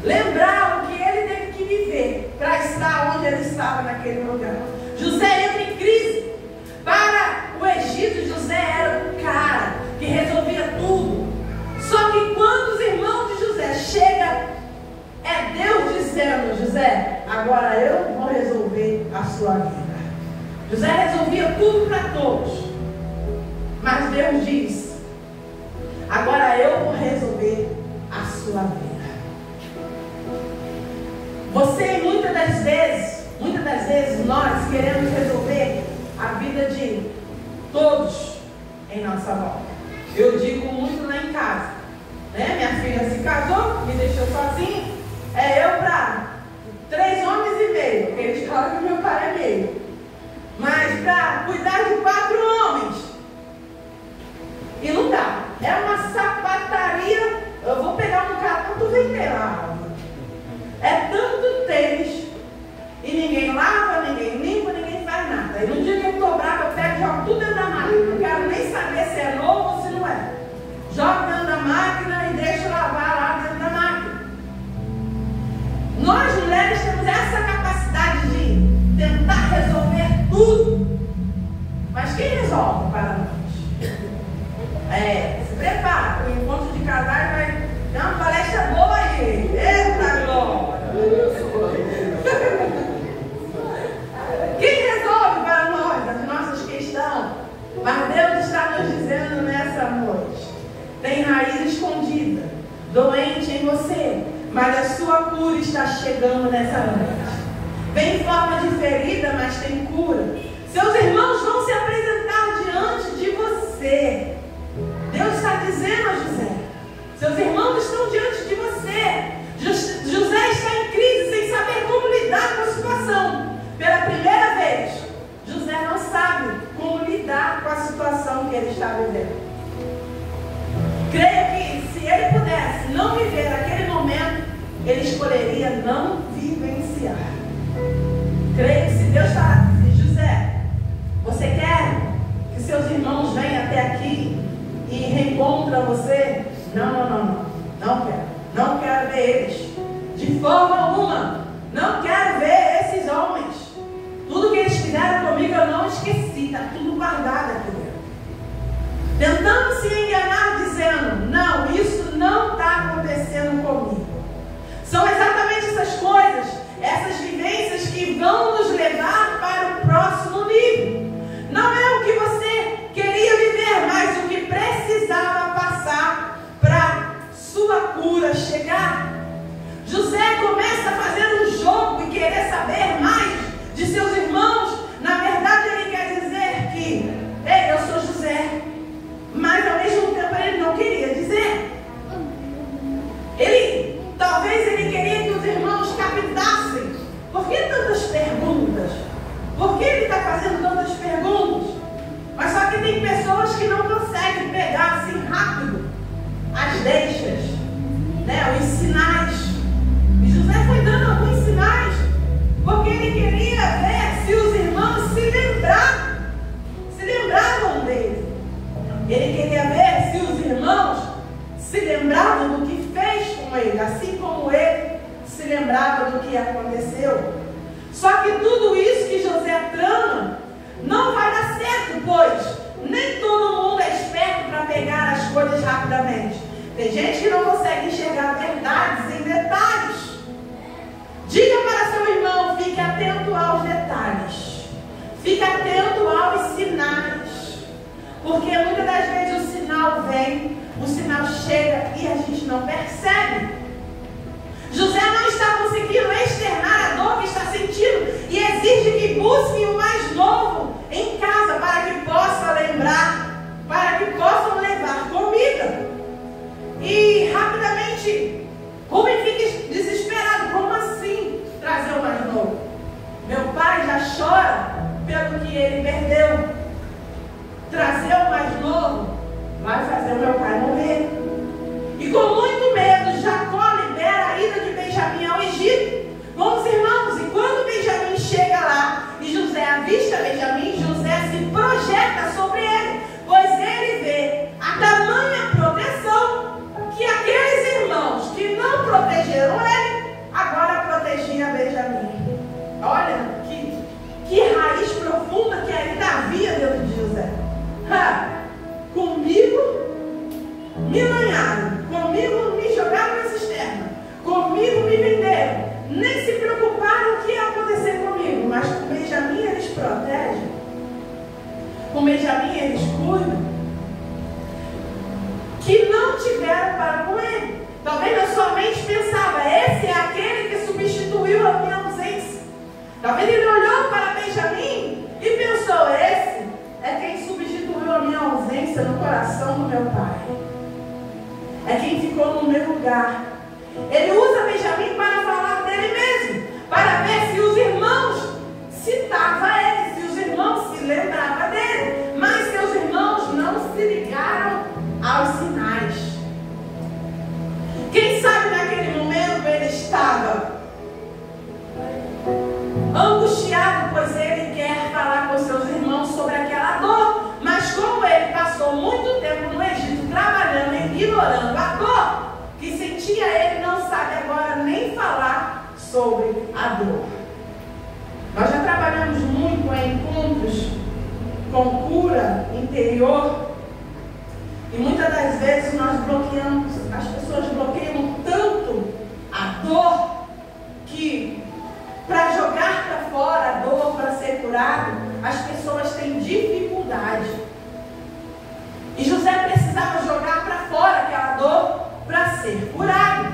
lembrar o que ele teve que viver para estar onde ele estava naquele lugar. José entra em crise. Para o Egito, José era o cara que resolvia tudo. Só que quando os irmãos de José chegam, é Deus dizendo: José, agora eu vou resolver a sua vida. José resolvia tudo para todos, mas Deus diz: agora eu vou resolver a sua vida. Você, muitas das vezes nós queremos resolver a vida de todos em nossa volta. Eu digo muito lá em casa, né? Minha filha se casou, me deixou sozinha. É eu para 3 homens e meio, porque eles falam que meu pai é meio. Mas para cuidar de 4 homens, e não dá. É uma sapataria. Eu vou pegar um cartão, tu vem ter lá. É tanto tênis, e ninguém lava, ninguém limpa, ninguém faz nada. E no dia que eu estou brava, eu pego e jogo tudo dentro da máquina. Não quero nem saber se é novo ou se não é. Jogo dentro da máquina e deixo lavar lá dentro da máquina. Nós mulheres temos essa capacidade de tentar resolver tudo. Mas quem resolve para nós? Se prepara, o encontro de casais vai ter uma palestra boa aí. Eita glória! Quem resolve para nós as nossas questões? Mas Deus está nos dizendo nessa noite: tem raiz escondida, doente em você, mas a sua cura está chegando nessa noite. Vem em forma de ferida, mas tem cura. Seus irmãos vão se apresentar diante de você. Deus está dizendo a José: seus irmãos estão diante de você. José está em crise, sem saber como lidar com a situação. Pela primeira vez, José não sabe como lidar com a situação que ele está vivendo. Creio que se ele pudesse não viver aquele momento, ele escolheria não vivenciar. Creio que se Deus está dizendo: José, você quer que seus irmãos venham até aqui e reencontrem você? Não quero. Não quero ver eles. De forma alguma. Não quero ver esses homens. Tudo que eles fizeram comigo eu não esqueci. Está tudo guardado aqui dentro. Tentando se enganar, dizendo: não, isso não está acontecendo comigo. São exatamente essas coisas, essas vivências que vão nos levar para o próximo nível. Não é o que você queria viver, mas o que precisava passar para sua cura chegar. José começa a fazer um jogo e querer saber mais de seus irmãos. Na verdade, ele quer dizer que: ei, eu sou José. Mas ao mesmo tempo ele não queria dizer. Talvez ele queria que os irmãos captassem. Por que tantas perguntas? Por que ele está fazendo tantas perguntas? Mas só que tem pessoas que não conseguem pegar assim rápido as deixas, né? Os sinais. E José foi dando alguns sinais, porque ele queria ver se os irmãos se lembravam dele. Ele queria ver se os irmãos se lembravam do que fez com ele, assim como ele se lembrava do que aconteceu. Só que tudo isso que José trama não vai dar certo, pois nem todo mundo é esperto para pegar as coisas rapidamente. Tem gente que não consegue enxergar verdades em detalhes. Diga para seu irmão: fique atento aos detalhes. Fique atento aos sinais. Porque muitas das vezes o sinal vem, o sinal chega e a gente não percebe. José não está conseguindo externar a dor que está sentindo e exige que busquem o mais novo em casa para que possa lembrar, para que possam levar comida. E rapidamente Rubem fica desesperado. Como assim trazer o mais novo? Meu pai já chora pelo que ele perdeu. Trazer o mais novo vai fazer o meu pai morrer. E com muito medo, Jacó libera a ida de Benjamim ao Egito com os irmãos. E quando Benjamim chega lá e José protegem, com Benjamim eles cuidam, que não tiveram para com ele. Talvez na sua mente pensava, esse é aquele que substituiu a minha ausência. Talvez ele olhou para Benjamim e pensou, esse é quem substituiu a minha ausência no coração do meu pai. É quem ficou no meu lugar. Ele usa Benjamim para falar dele mesmo, para ver se os irmãos citavam ele, se os irmãos se lembravam dele. Mas seus irmãos não se ligaram aos sinais. Quem sabe naquele momento ele estava angustiado, pois ele quer falar com seus irmãos sobre aquela dor. Mas como ele passou muito tempo no Egito trabalhando e ignorando a dor que sentia, ele não sabe agora nem falar sobre a dor. Nós já trabalhamos muito em encontros com cura interior. E muitas das vezes nós bloqueamos, as pessoas bloqueiam tanto a dor que para jogar para fora a dor, para ser curado, as pessoas têm dificuldade. E José precisava jogar para fora aquela dor para ser curado.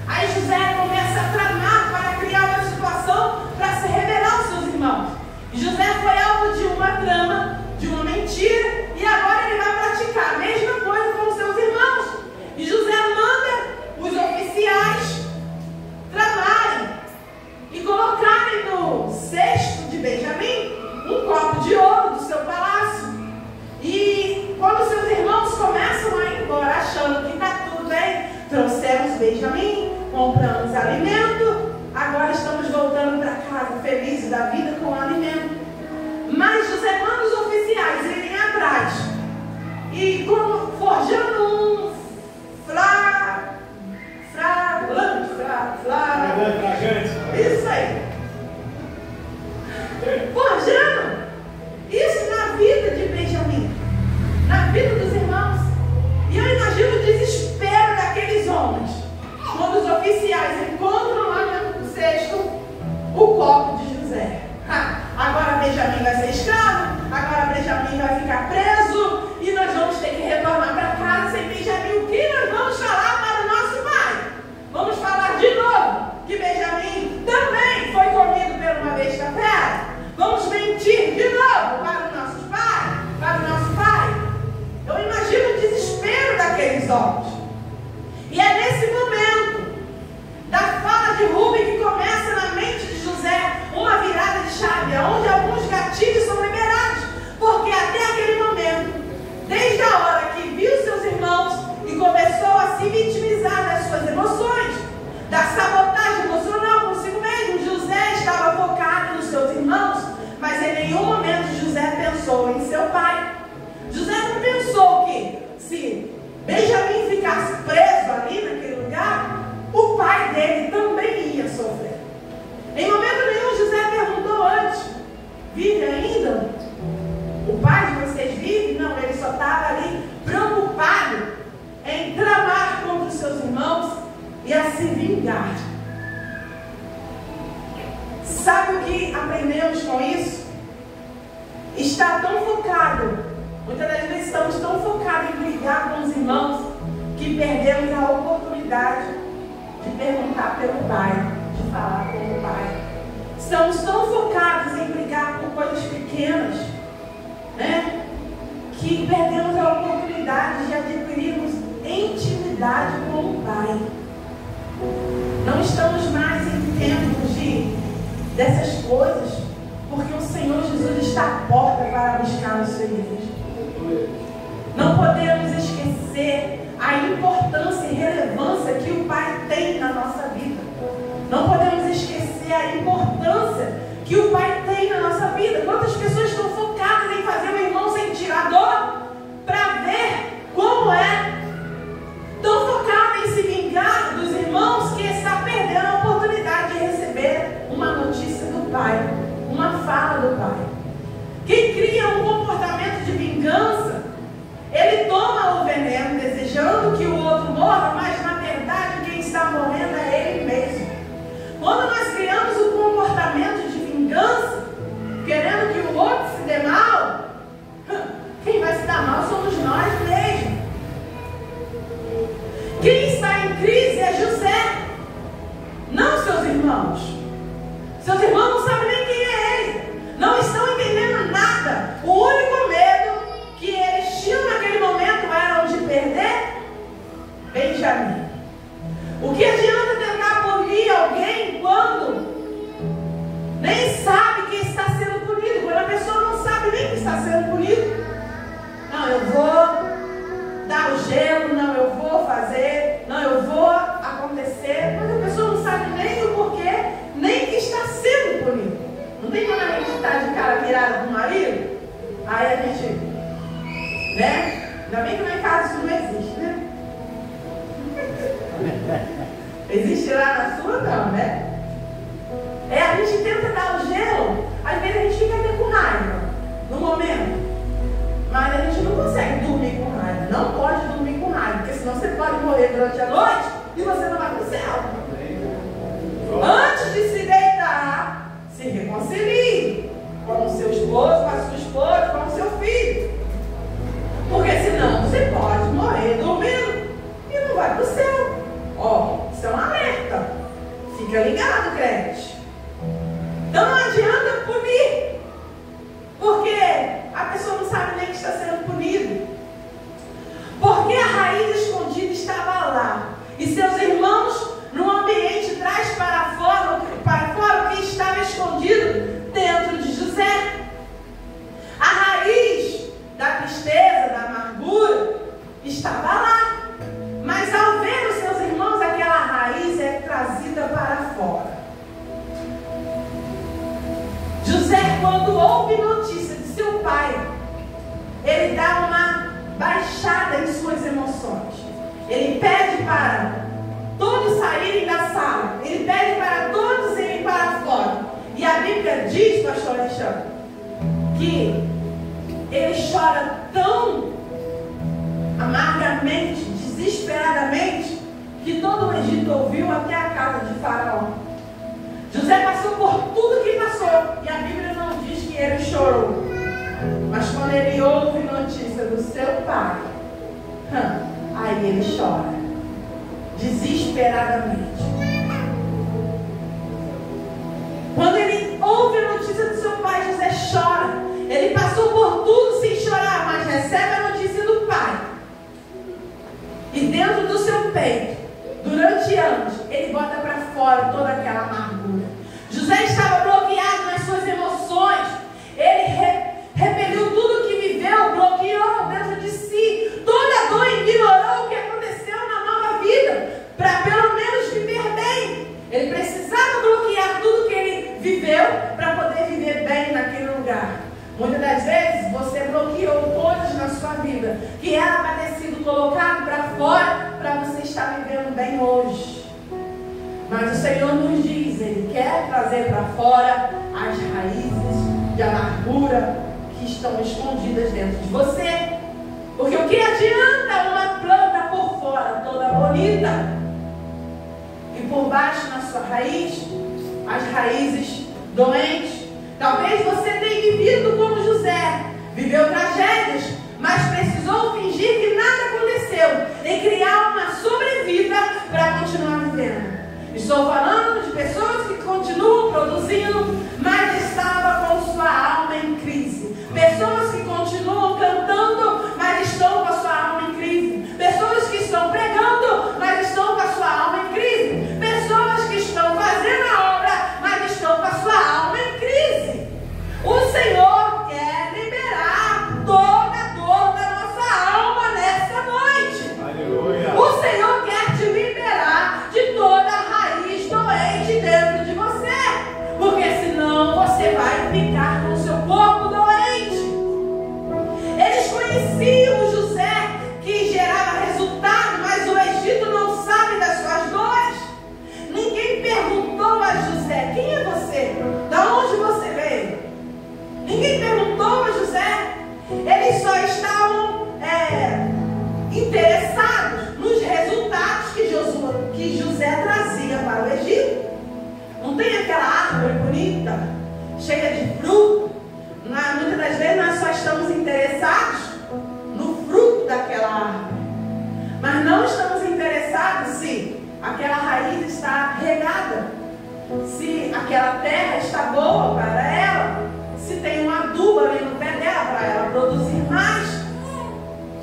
Aí José começa a tramar para criar uma situação para se revelar aos seus irmãos. E José foi alvo de uma trama, de uma mentira, e agora ele vai praticar a mesma coisa com os seus irmãos. E José manda os oficiais tramarem e colocarem no cesto de Benjamim um copo de ouro do seu palácio. E quando seus irmãos começam a ir embora achando que está tudo bem, trouxemos Benjamim, compramos alimento, agora estamos voltando para casa felizes da vida com alimento. Mas José manda os oficiais irem atrás e como forjando um isso aí, forjando isso na vida de Benjamim, na vida dos irmãos. E eu imagino o desespero daqueles homens quando os oficiais encontram lá dentro do cesto o copo de José. Agora Benjamim vai ser escravo, agora Benjamim vai ficar preso e nós vamos ter que retornar para casa sem Benjamim. O que nós vamos falar para o nosso pai? Vamos falar de novo que Benjamim também foi comido por uma besta fera? Vamos mentir de novo para o nosso pai? Eu imagino o desespero daqueles homens. E é nesse momento da fala de Rubem que começa na mente de José uma virada de chave, onde alguns gatilhos são liberados. Porque até aquele momento, desde a hora que viu seus irmãos e começou a se vitimizar das suas emoções, da sabotagem emocional consigo mesmo, José estava focado nos seus irmãos, mas em nenhum momento José pensou em seu pai. José não pensou que se Benjamim ficasse preso ali naquele lugar, o pai dele também ia sofrer. Em momento nenhum José perguntou antes, vive ainda? O pai de vocês vive? Não, ele só estava ali preocupado em tramar contra os seus irmãos e a se vingar. Sabe o que aprendemos com isso? Está tão focado, muitas das vezes estamos tão focados em brigar com os irmãos que perdemos a oportunidade de perguntar pelo pai, de falar com o pai. Estamos tão focados em brigar por coisas pequenas, né, que perdemos a oportunidade de adquirirmos intimidade com o pai. Não estamos mais em tempos dessas coisas, porque o Senhor Jesus está à porta para buscar os seus filhos. Não podemos esquecer a importância e relevância que o Pai tem na nossa vida. Não podemos esquecer a importância que o Pai tem na nossa vida. Quantas pessoas estão focadas em fazer o irmão sentir a dor para ver como é? Estão focadas em se vingar dos irmãos que está perdendo a oportunidade de receber uma notícia do Pai, uma fala do Pai. Quem cria um comportamento de vingança, ele toma o veneno desejando que o outro morra, mas na verdade quem está morrendo é ele mesmo. Quando nós criamos um comportamento de vingança, querendo que irmãos. Seus irmãos não sabem nem quem é ele. Não estão entendendo nada. O único medo que eles tinham naquele momento era o de perder Benjamim. O que adianta tentar punir alguém quando nem sabe que está sendo punido? Quando a pessoa não sabe nem que está sendo punido. Não, eu vou dar o gelo, não, eu vou fazer, não, eu vou acontecer. Mas a pessoa não sabe nem o porquê, nem que está sendo punido. Não tem quando a gente está de cara virada com o marido? Aí a gente, né? Ainda bem que lá em casa isso não existe, né? Existe lá na sua, não, né? A gente tenta dar o gelo, às vezes a gente fica até com raiva no momento, mas a gente não consegue dormir com raiva. Não pode dormir com raiva, porque senão você pode morrer durante a noite e você não vai para o céu. Antes de se deitar, se reconcilie com o seu esposo, com a sua esposa, com o seu filho, porque senão você pode morrer dormindo e não vai para o céu. Ó, isso é um alerta. Fica ligado, crente. Então não adianta punir, porque a pessoa não sabe nem que está sendo punido. Porque a raiz escondida estava lá. E seus irmãos, no ambiente, traz para fora o que estava escondido dentro de José. A raiz da tristeza, da amargura, estava lá. Mas ao ver os seus irmãos, aquela raiz é trazida para fora. José, quando ouve notícia de seu pai, ele dá uma baixada em suas emoções. Ele pede para todos saírem da sala. Ele pede para todos irem para fora. E a Bíblia diz, pastor Alexandre, que ele chora tão amargamente, desesperadamente, que todo o Egito ouviu até a casa de Faraó. José passou por tudo que passou, e a Bíblia não diz que ele chorou, mas quando ele ouve notícia do seu pai, aí ele chora desesperadamente. Quando ele ouve a notícia do seu pai, José chora. Ele passou por tudo sem chorar, mas recebe a notícia do pai. E dentro do seu peito, durante anos, ele bota para fora toda aquela amargura. José estava bloqueado nas suas emoções. Ele repeliu tudo que viveu, bloqueou dentro de si toda a dor, ignorou o que aconteceu na nova vida, para pelo menos viver bem. Ele precisava bloquear tudo que ele viveu para poder viver bem naquele lugar. Muitas das vezes você bloqueou coisas na sua vida que era para ter sido colocado para fora para você estar vivendo bem hoje. Mas o Senhor nos diz, Ele quer trazer para fora as raízes de amargura que estão escondidas dentro de você. Porque o que adianta uma planta por fora toda bonita e por baixo na sua raiz, as raízes doentes? Talvez você tenha vivido como José, viveu tragédias, mas precisou fingir que nada aconteceu e criar uma sobrevida para continuar vivendo. Estou falando de pessoas que continuam produzindo, mas estavam com sua alma em crise. Pessoas que continuam cantando, mas estão com a sua alma em crise. Pessoas que estão pregando, mas estão com a sua alma em crise. Pessoas que estão fazendo a obra, mas estão com a sua alma em crise. O Senhor quer liberar toda a dor da nossa alma nessa noite. Aleluia. O Senhor quer te liberar de toda a raiz doente dentro de você, porque senão você vai ficar com o seu corpo doente. Eles conheciam o José, que gerava resultado, mas o Egito não sabe das suas dores. Ninguém perguntou a José: quem é você? Da onde você veio? Ninguém perguntou a José. Eles só estavam interessados nos resultados que José trazia para o Egito. se aquela terra está boa para ela, se tem um adubo ali no pé dela para ela produzir mais.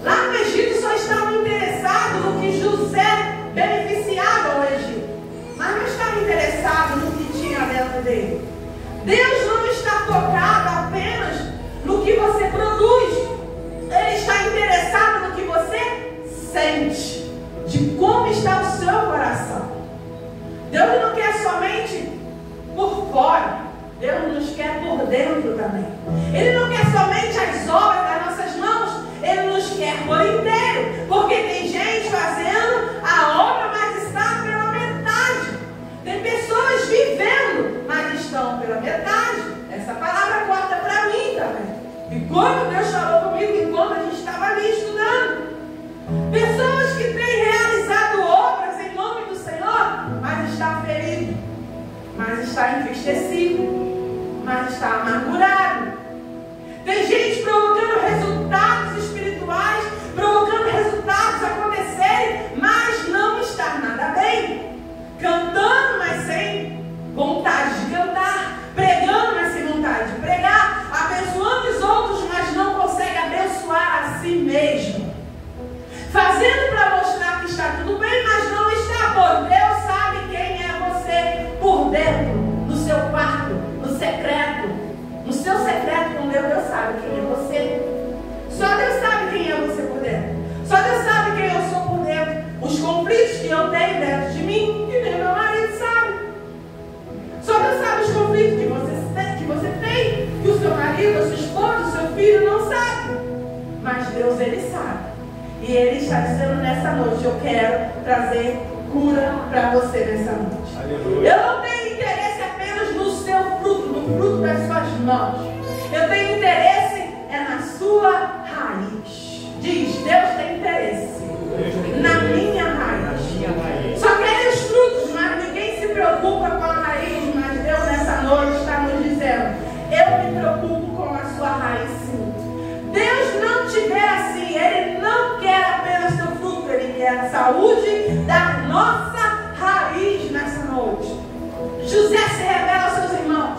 Lá no Egito só estavam interessados no que José beneficiava ao Egito, mas não estavam interessados no que tinha dentro dele. Deus não está focado apenas no que você produz, Ele está interessado no que você sente, de como está o seu coração. Deus não quer somente por fora, Deus nos quer por dentro também. Ele não quer somente as obras das nossas mãos, Ele nos quer por inteiro, porque tem gente fazendo a obra, mas está pela metade. Tem pessoas vivendo, mas estão pela metade. Essa palavra corta para mim também. E quando Deus falou comigo, enquanto a gente estava ali estudando, pessoas que têm realizado obras em nome do Senhor, mas está ferido, mas está entristecido, mas está amargurado. Tem gente provocando resultados espirituais, provocando resultados acontecerem, mas não está nada bem. Cantando, mas sem vontade de cantar. Pregando, mas sem vontade de pregar. Abençoando os outros, mas não consegue abençoar a si mesmo. Fazendo para mostrar que está tudo bem, mas não está. Por Deus sabe quem é você por dentro, no seu quarto, no secreto. No seu secreto com Deus, Deus sabe quem é você. Só Deus sabe quem é você por dentro. Só Deus sabe quem eu sou por dentro. Os conflitos que eu tenho dentro de mim, que nem meu marido sabe. Só Deus sabe os conflitos que você tem, que o seu marido, a sua esposa, o seu filho não sabe. Mas Deus, Ele sabe. E Ele está dizendo nessa noite, eu quero trazer cura para você nessa noite. Aleluia. Eu não tenho interesse apenas no seu fruto, no fruto das suas mãos. Eu tenho interesse na sua raiz. Diz, Deus tem interesse na minha raiz. Só querem os frutos, mas ninguém se preocupa com a raiz. Mas Deus nessa noite está nos dizendo, eu me preocupo com a sua raiz sim. Deus não te vê assim, Ele não quer apenas teu fruto, Ele quer a saúde da nossa raiz nessa noite. José se revela aos seus irmãos,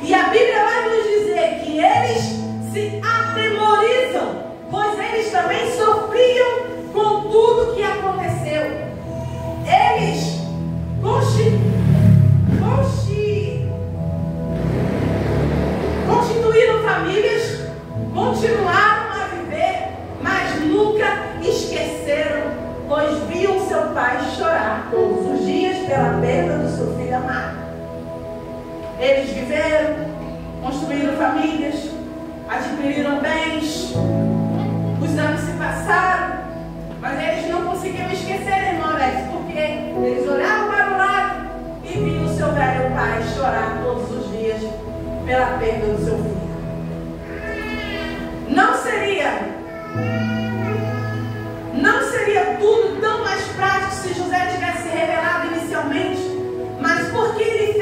e a Bíblia vai nos dizer que eles se atemorizam, pois eles também sofriam com tudo que aconteceu. Eles constituíram famílias, continuaram a viver, mas nunca esqueceram, pois viam seu pai chorar todos os dias pela perda do seu filho amado. Eles viveram, construíram famílias, adquiriram bens, os anos se passaram, mas eles não conseguiam esquecer, irmão Alex, porque eles olhavam para o lado e viam o seu velho pai chorar todos os dias pela perda do seu filho. Não seria tudo tão mais prático se José tivesse revelado inicialmente, mas por que ele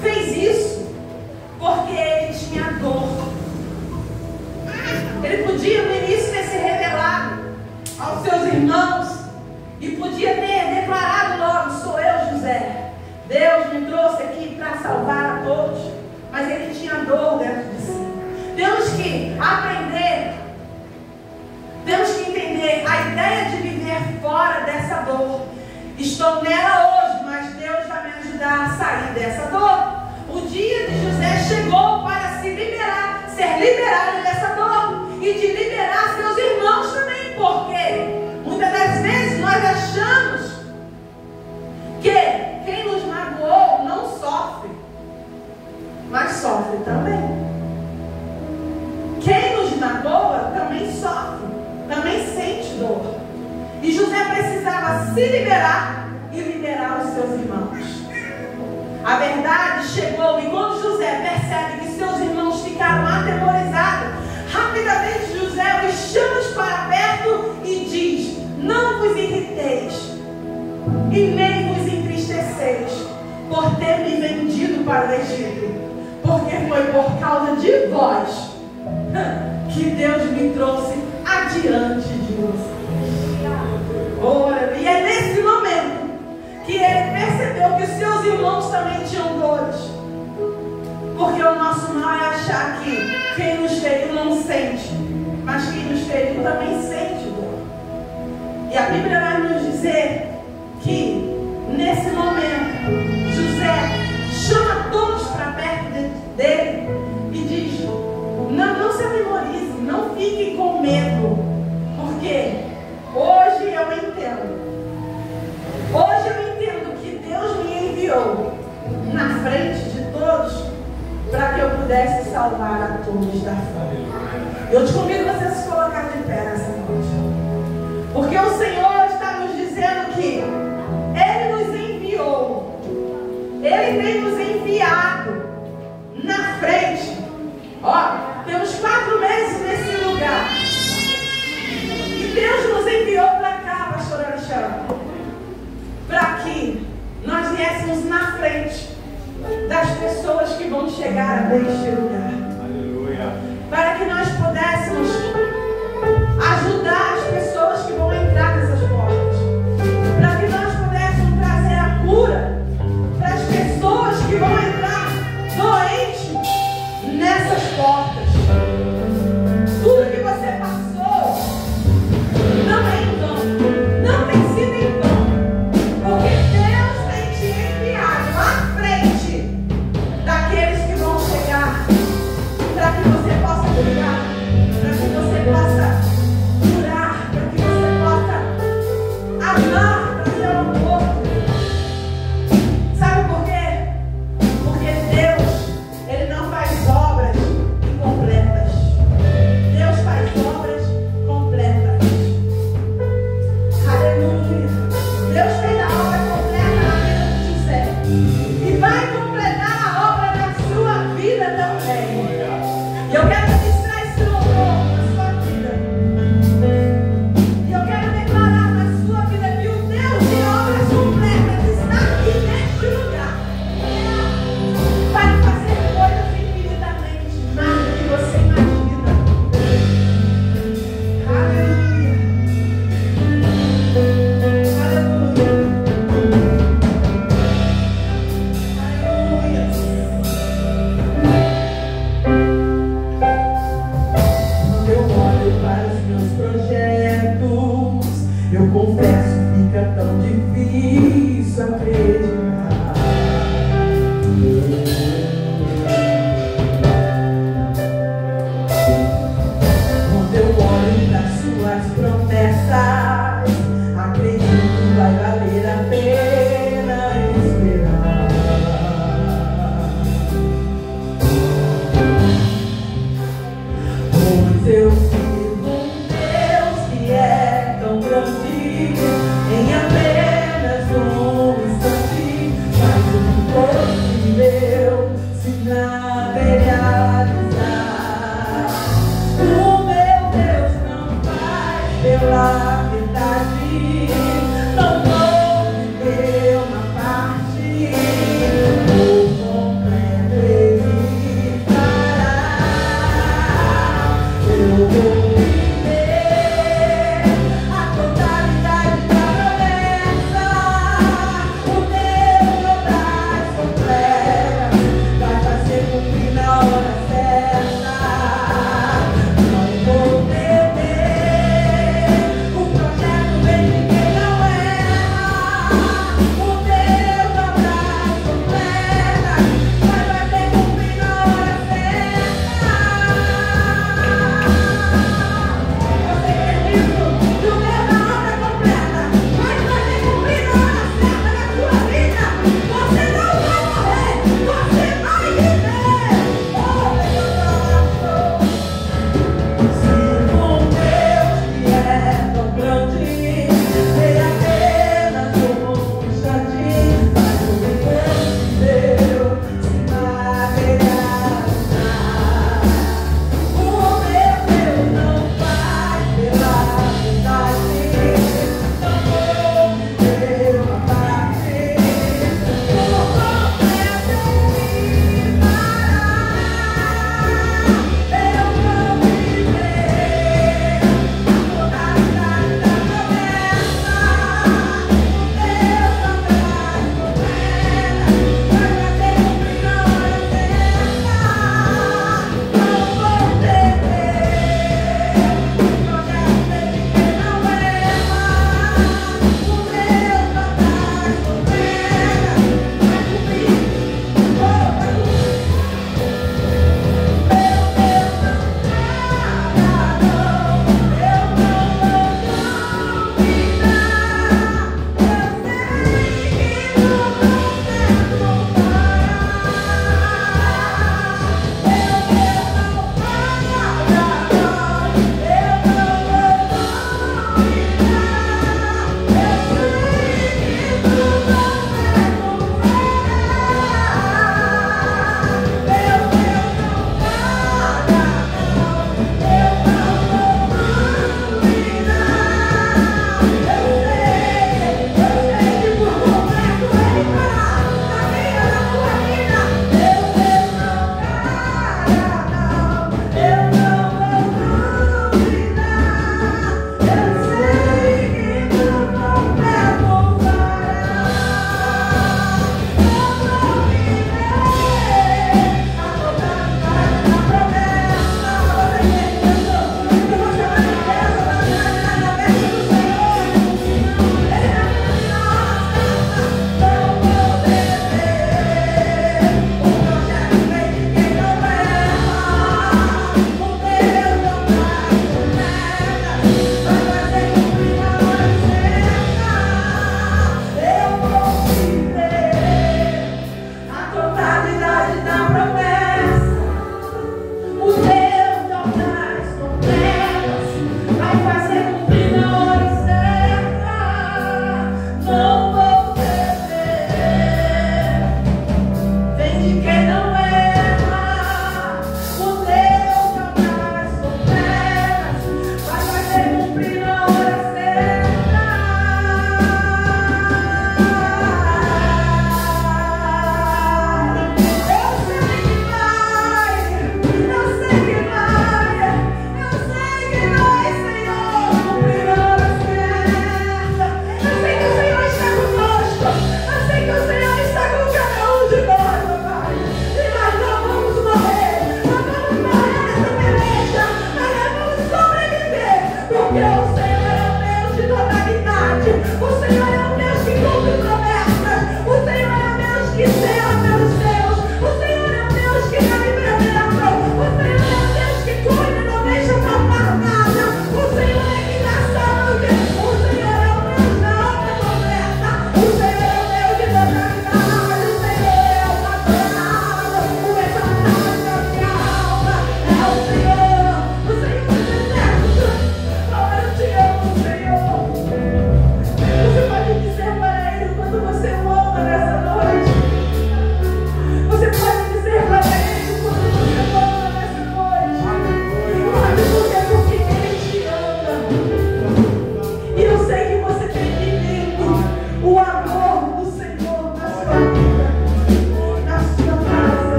fez isso? Porque ele tinha dor. Ele podia no início ter se revelado aos seus irmãos e podia ter declarado logo, sou eu, José. Deus me trouxe aqui para salvar a todos, mas ele tinha dor dentro de si. Temos que aprender, temos que entender a ideia de viver fora dessa dor. Estou nela hoje, mas Deus vai me ajudar a sair dessa dor. O dia de José chegou para se liberar, ser liberado dessa dor e de liberar seus irmãos também, porque muitas das vezes nós achamos que quem nos magoou não sofre, mas sofre também. Quem nos magoa também sofre, também sente dor. E José precisava se liberar e liberar os seus irmãos. A verdade chegou, e quando José percebe que seus irmãos ficaram atemorizados, rapidamente José os chama para perto e diz: não vos irriteis e nem vos entristeceis por ter me vendido para o Egito, porque foi por causa de vós que Deus me trouxe adiante de vocês. Ora, e é nesse momento que ele percebeu que seus irmãos E a Bíblia vai nos dizer que, nesse momento, José chama todos para perto dele e diz: não se atemorizem, não fiquem com medo, porque hoje eu entendo. Hoje eu entendo que Deus me enviou na frente de todos para que eu pudesse salvar a todos da fome. Eu te convido a você a se colocar de pé nessa noite, porque o Senhor está nos dizendo que Ele nos enviou, Ele tem nos enviado na frente. Ó, temos 4 meses nesse lugar e Deus nos enviou para cá, pastor Alexandre, para que nós viéssemos na frente das pessoas que vão chegar neste lugar. Aleluia. Para que nós pudéssemos ajudar as pessoas que vão entrar nessas portas. Para que nós pudéssemos trazer a cura para as pessoas que vão entrar doentes nessas portas. Tudo que você passou não é em vão, não tem sido em vão, porque Deus tem te enviado à frente daqueles que vão chegar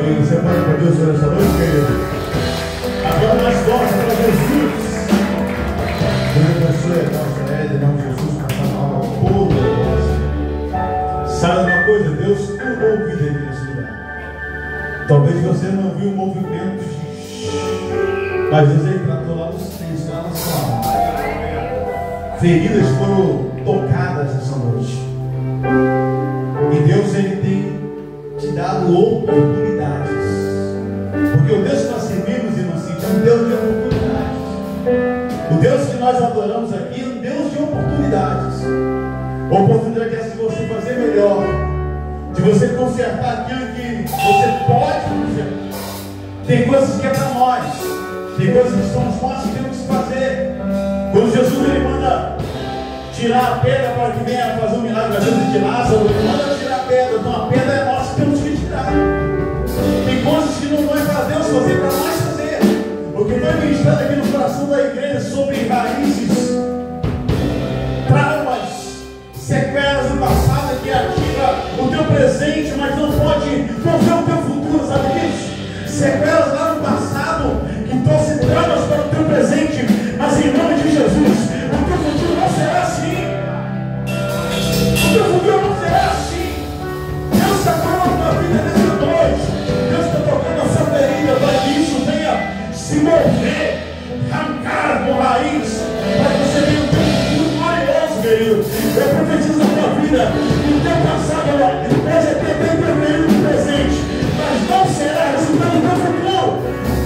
Você pode para Deus nessa noite, querido? Agora nós vamos para Jesus. Deus abençoe a nossa Éder, em nome de Jesus, para essa palavra poderosa. Sabe uma coisa? Deus curou vida aqui nesse lugar. Talvez você não viu o movimento, mas Deus ele tratou lá no silêncio, lá na sua alma. Feridas foram tocadas essa noite. E Deus ele tem te dado oportunidades. Porque o Deus que nós servimos, inocente, é um Deus de oportunidades. O Deus que nós adoramos aqui é um Deus de oportunidades. Oportunidade é de você fazer melhor, de você consertar aquilo que você pode consertar. Tem coisas que é para nós, tem coisas que somos nós que temos que fazer. Quando Jesus ele manda tirar a pedra para que venha fazer um milagre na vida de Lázaro, ele manda tirar a pedra, então a pedra é nossa que temos que tirar. Tem coisas que não é para Deus fazer, para nós fazer. O que foi ministrado aqui no coração da igreja sobre raízes, traumas, sequelas do passado que ativa o teu presente, mas não pode mover o teu futuro, sabe disso? Sequelas lá no passado que trouxe traumas para o teu presente, mas em nome de Jesus, o teu futuro não será assim. O teu futuro não será assim. Deus está falando na vida dessa noite. Deus está tocando a sua ferida para que isso venha se mover, arrancar com raiz, para que você venha ter um futuro glorioso, querido. Eu profetizo na tua vida, o teu passado pode até ter interferido no presente, mas não será resultado do teu futuro.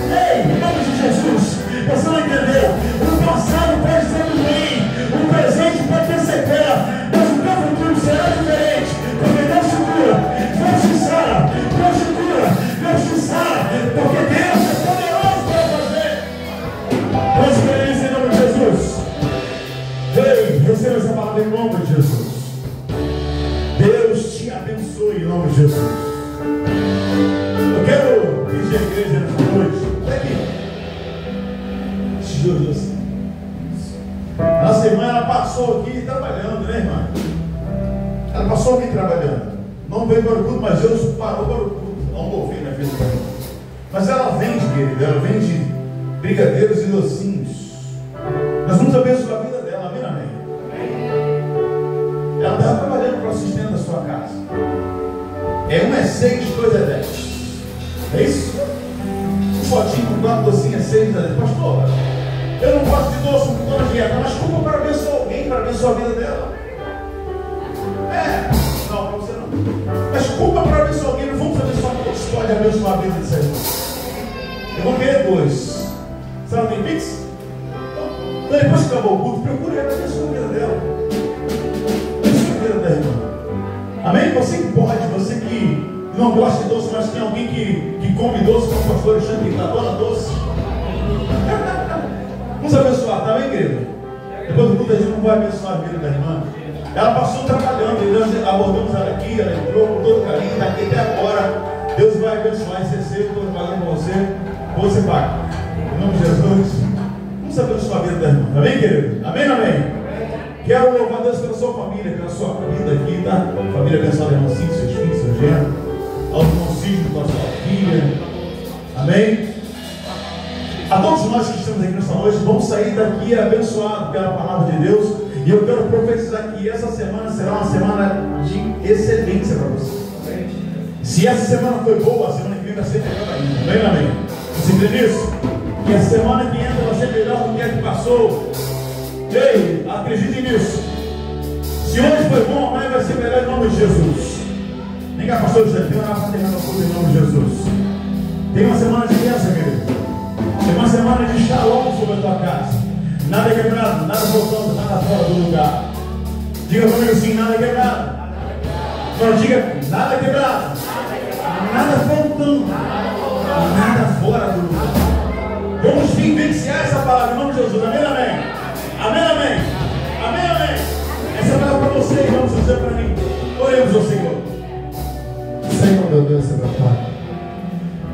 Ei, em nome de Jesus, você não entendeu? O passado pode ser ruim, o presente pode ter sequela, mas o teu futuro será diferente, porque Deus te cura, Deus te sara, Deus te cura, Deus te sara, porque Deus é poderoso para fazer transferência em nome de Jesus. Ei, receba essa palavra em nome de Jesus. Deus te abençoe em nome de Jesus. Eu quero pedir a igreja nessa noite. Olha aqui. Na semana ela passou aqui trabalhando, né, irmã? Ela passou aqui trabalhando. Não veio para o culto, mas Deus parou para o culto. Não movi na vida dela. Mas ela vende, querida, ela vende brigadeiros e docinhos. Nós vamos abençoar a vida dela, amém, amém? Ela estava trabalhando para o assistente da sua casa. É 1 é 6, 2 é 10. É isso? Um potinho com 4 docinhos é 6, é 10. Pastor, eu não gosto de doce, não estou na dieta, mas culpa para abençoar alguém, para abençoar a vida dela. Não, para você não. Mas culpa para abençoar alguém, não vamos abençoar todos, pode abençoar a vida dessa irmã. Eu vou querer 2. Você não tem pix? Então, depois que acabou o culto, procure ela, abençoar a vida dela. Abençoa a vida da irmã. Amém? Você que pode, você que não gosta de doce, mas tem alguém que come doce, como o pastor Alexandre, que adora doce. Vamos abençoar, tá bem, querido? Depois do culto a gente não vai abençoar a vida da irmã. Ela passou trabalhando, e nós abordamos ela aqui, ela entrou com todo carinho, daqui até agora. Deus vai abençoar esse receito, estou pagando para você, você paga. Em nome de Jesus, vamos abençoar a vida da irmã, tá bem, querido? Amém, amém? Quero louvar Deus pela sua família, pela sua vida aqui, tá? Família abençoada, irmão Cíncio, seus filhos, seu genro, ao irmão Cíncio, com a sua filha. Amém? A todos nós que estamos aqui nessa noite, vamos sair daqui abençoados pela palavra de Deus. E eu quero profetizar que essa semana será uma semana de excelência para você. Se essa semana foi boa, a semana que vem vai ser melhor ainda. Amém, amém? Você crê nisso? Que a semana que entra vai ser melhor do que a que passou. Ei, acredite nisso. Se hoje foi bom, amanhã vai ser melhor em nome de Jesus. Nem que a pastora já tem uma terminar no culto em nome de Jesus. Tem uma semana de bênção, querido. Tem uma semana de shalom sobre a tua casa. Nada quebrado, nada voltando, nada fora do lugar. Diga comigo assim, nada quebrado. Não, diga, nada quebrado. Nada voltando, nada fora do lugar. Vamos vivenciar essa palavra em nome de Jesus. Amém, amém? Amém, amém? Amém, amém? Essa palavra para você, vamos dizer para mim. Oremos ao Senhor. Senhor, meu Deus e meu Pai,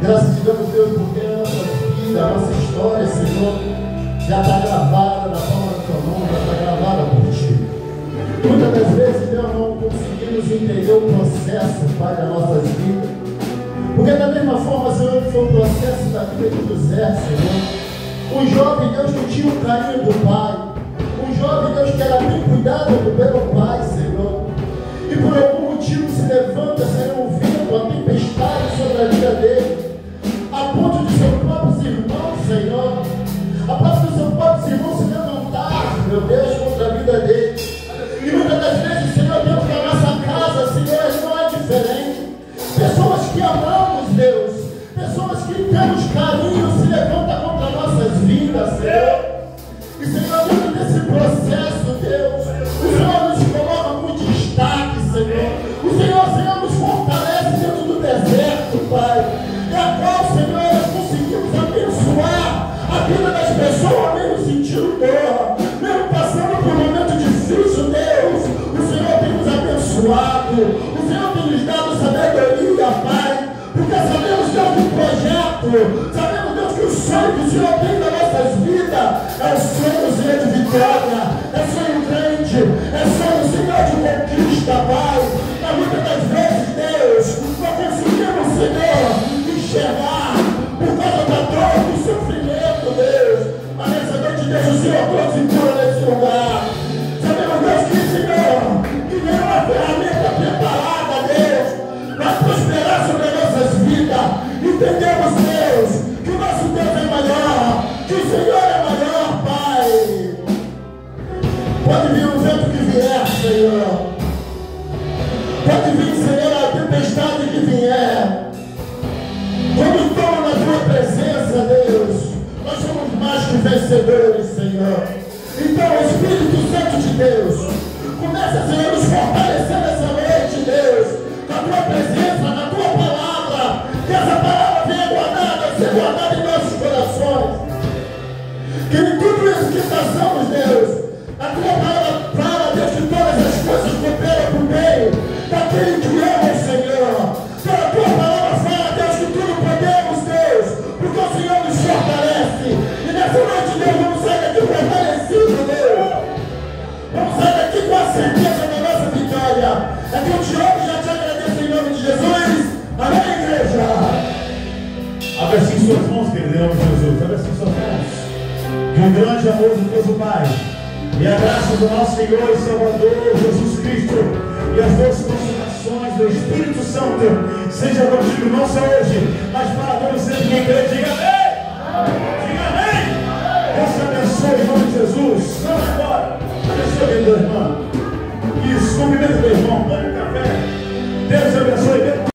graças te damos, Deus, porque a nossa vida, a nossa história, Senhor, já está gravada na palma da tua mão, já está gravada por ti. Muitas das vezes, Deus, não conseguimos entender o processo, Pai, das nossas vidas, Porque da mesma forma, Senhor, que foi o processo da vida de José, Senhor. Um jovem, Deus, que tinha o carinho do pai. Um jovem, Deus, que era bem cuidado pelo pai, Senhor. E por algum motivo se levanta, Senhor, o vento, a tempestade sobre a vida dele. A ponto de seus próprios irmãos, Senhor. A ponto de seus próprios irmãos se levantar, meu Deus, contra a vida dele. E muitas das vezes, Senhor, dentro da nossa casa, Senhor, não é diferente. Pessoas que amamos, Deus. Pessoas que temos carinho se levantam contra nossas vidas, Senhor. E, Senhor, dentro desse processo, Deus, o Senhor nos coloca muito destaque, Senhor. O Senhor, nos fortalece dentro do deserto, Pai. E a qual, Senhor, nós conseguimos abençoar a vida das pessoas, mesmo sentindo dor, mesmo passando por um momento difícil, Deus. O Senhor tem nos abençoado. O Senhor tem nos dado sabedoria, Pai. Porque sabemos, Deus, do projeto. Sabemos, Deus, que o sonho que o Senhor tem nas nossas vidas é o sonho, Senhor, de vitória. É sonho grande. É sonho, Senhor, de conquista, Pai. Na muitas das vezes, Deus, nós conseguimos, Senhor, enxergar por causa da dor, do sofrimento, Deus. Mas nessa noite, Deus, o Senhor trouxe cura nesse lugar. Sabemos, Deus, que, Senhor, que nenhuma ferramenta preparada, Deus, vai prosperar sobre as nossas vidas. Entendemos, Deus, que o nosso Deus é maior, que o Senhor é maior, Pai. Pode vir o vento que vier, Senhor. Pode vir, Senhor, a tempestade que vier. Quando estamos na tua presença, Deus, nós somos mais que vencedores, Senhor. Então, Espírito Santo de Deus, começa, Senhor, a nos fortalecer nessa noite, Deus, com a tua presença, na tua palavra. Que essa palavra venha guardada, ser guardada em nossos corações. Que em tudo isso que passamos, Deus, a tua palavra fala, Deus, que todas as coisas cooperam por bem daquele que ama o Senhor. Pela tua palavra fala, Deus, que tudo podemos, Deus, porque o Senhor nos fortalece. E nessa noite, Deus, vamos sair daqui fortalecidos, Deus. Vamos sair daqui com a certeza da nossa vitória. É que eu te amo e já te agradeço em nome de Jesus. Amém, igreja? Abre assim suas mãos, querido, em nome de Jesus. Abre assim suas mãos. Que o grande amor de Deus o Pai e a graça do nosso Senhor e Salvador Jesus Cristo e as doces consolações do Espírito Santo seja contigo não só hoje, mas para todos sempre que crê. Diga amém! Diga amém! Deus te abençoe em nome de Jesus. Vamos agora. Abençoe, meu irmão. Isso, cumprimento meu irmão. Tome um café. Deus te abençoe.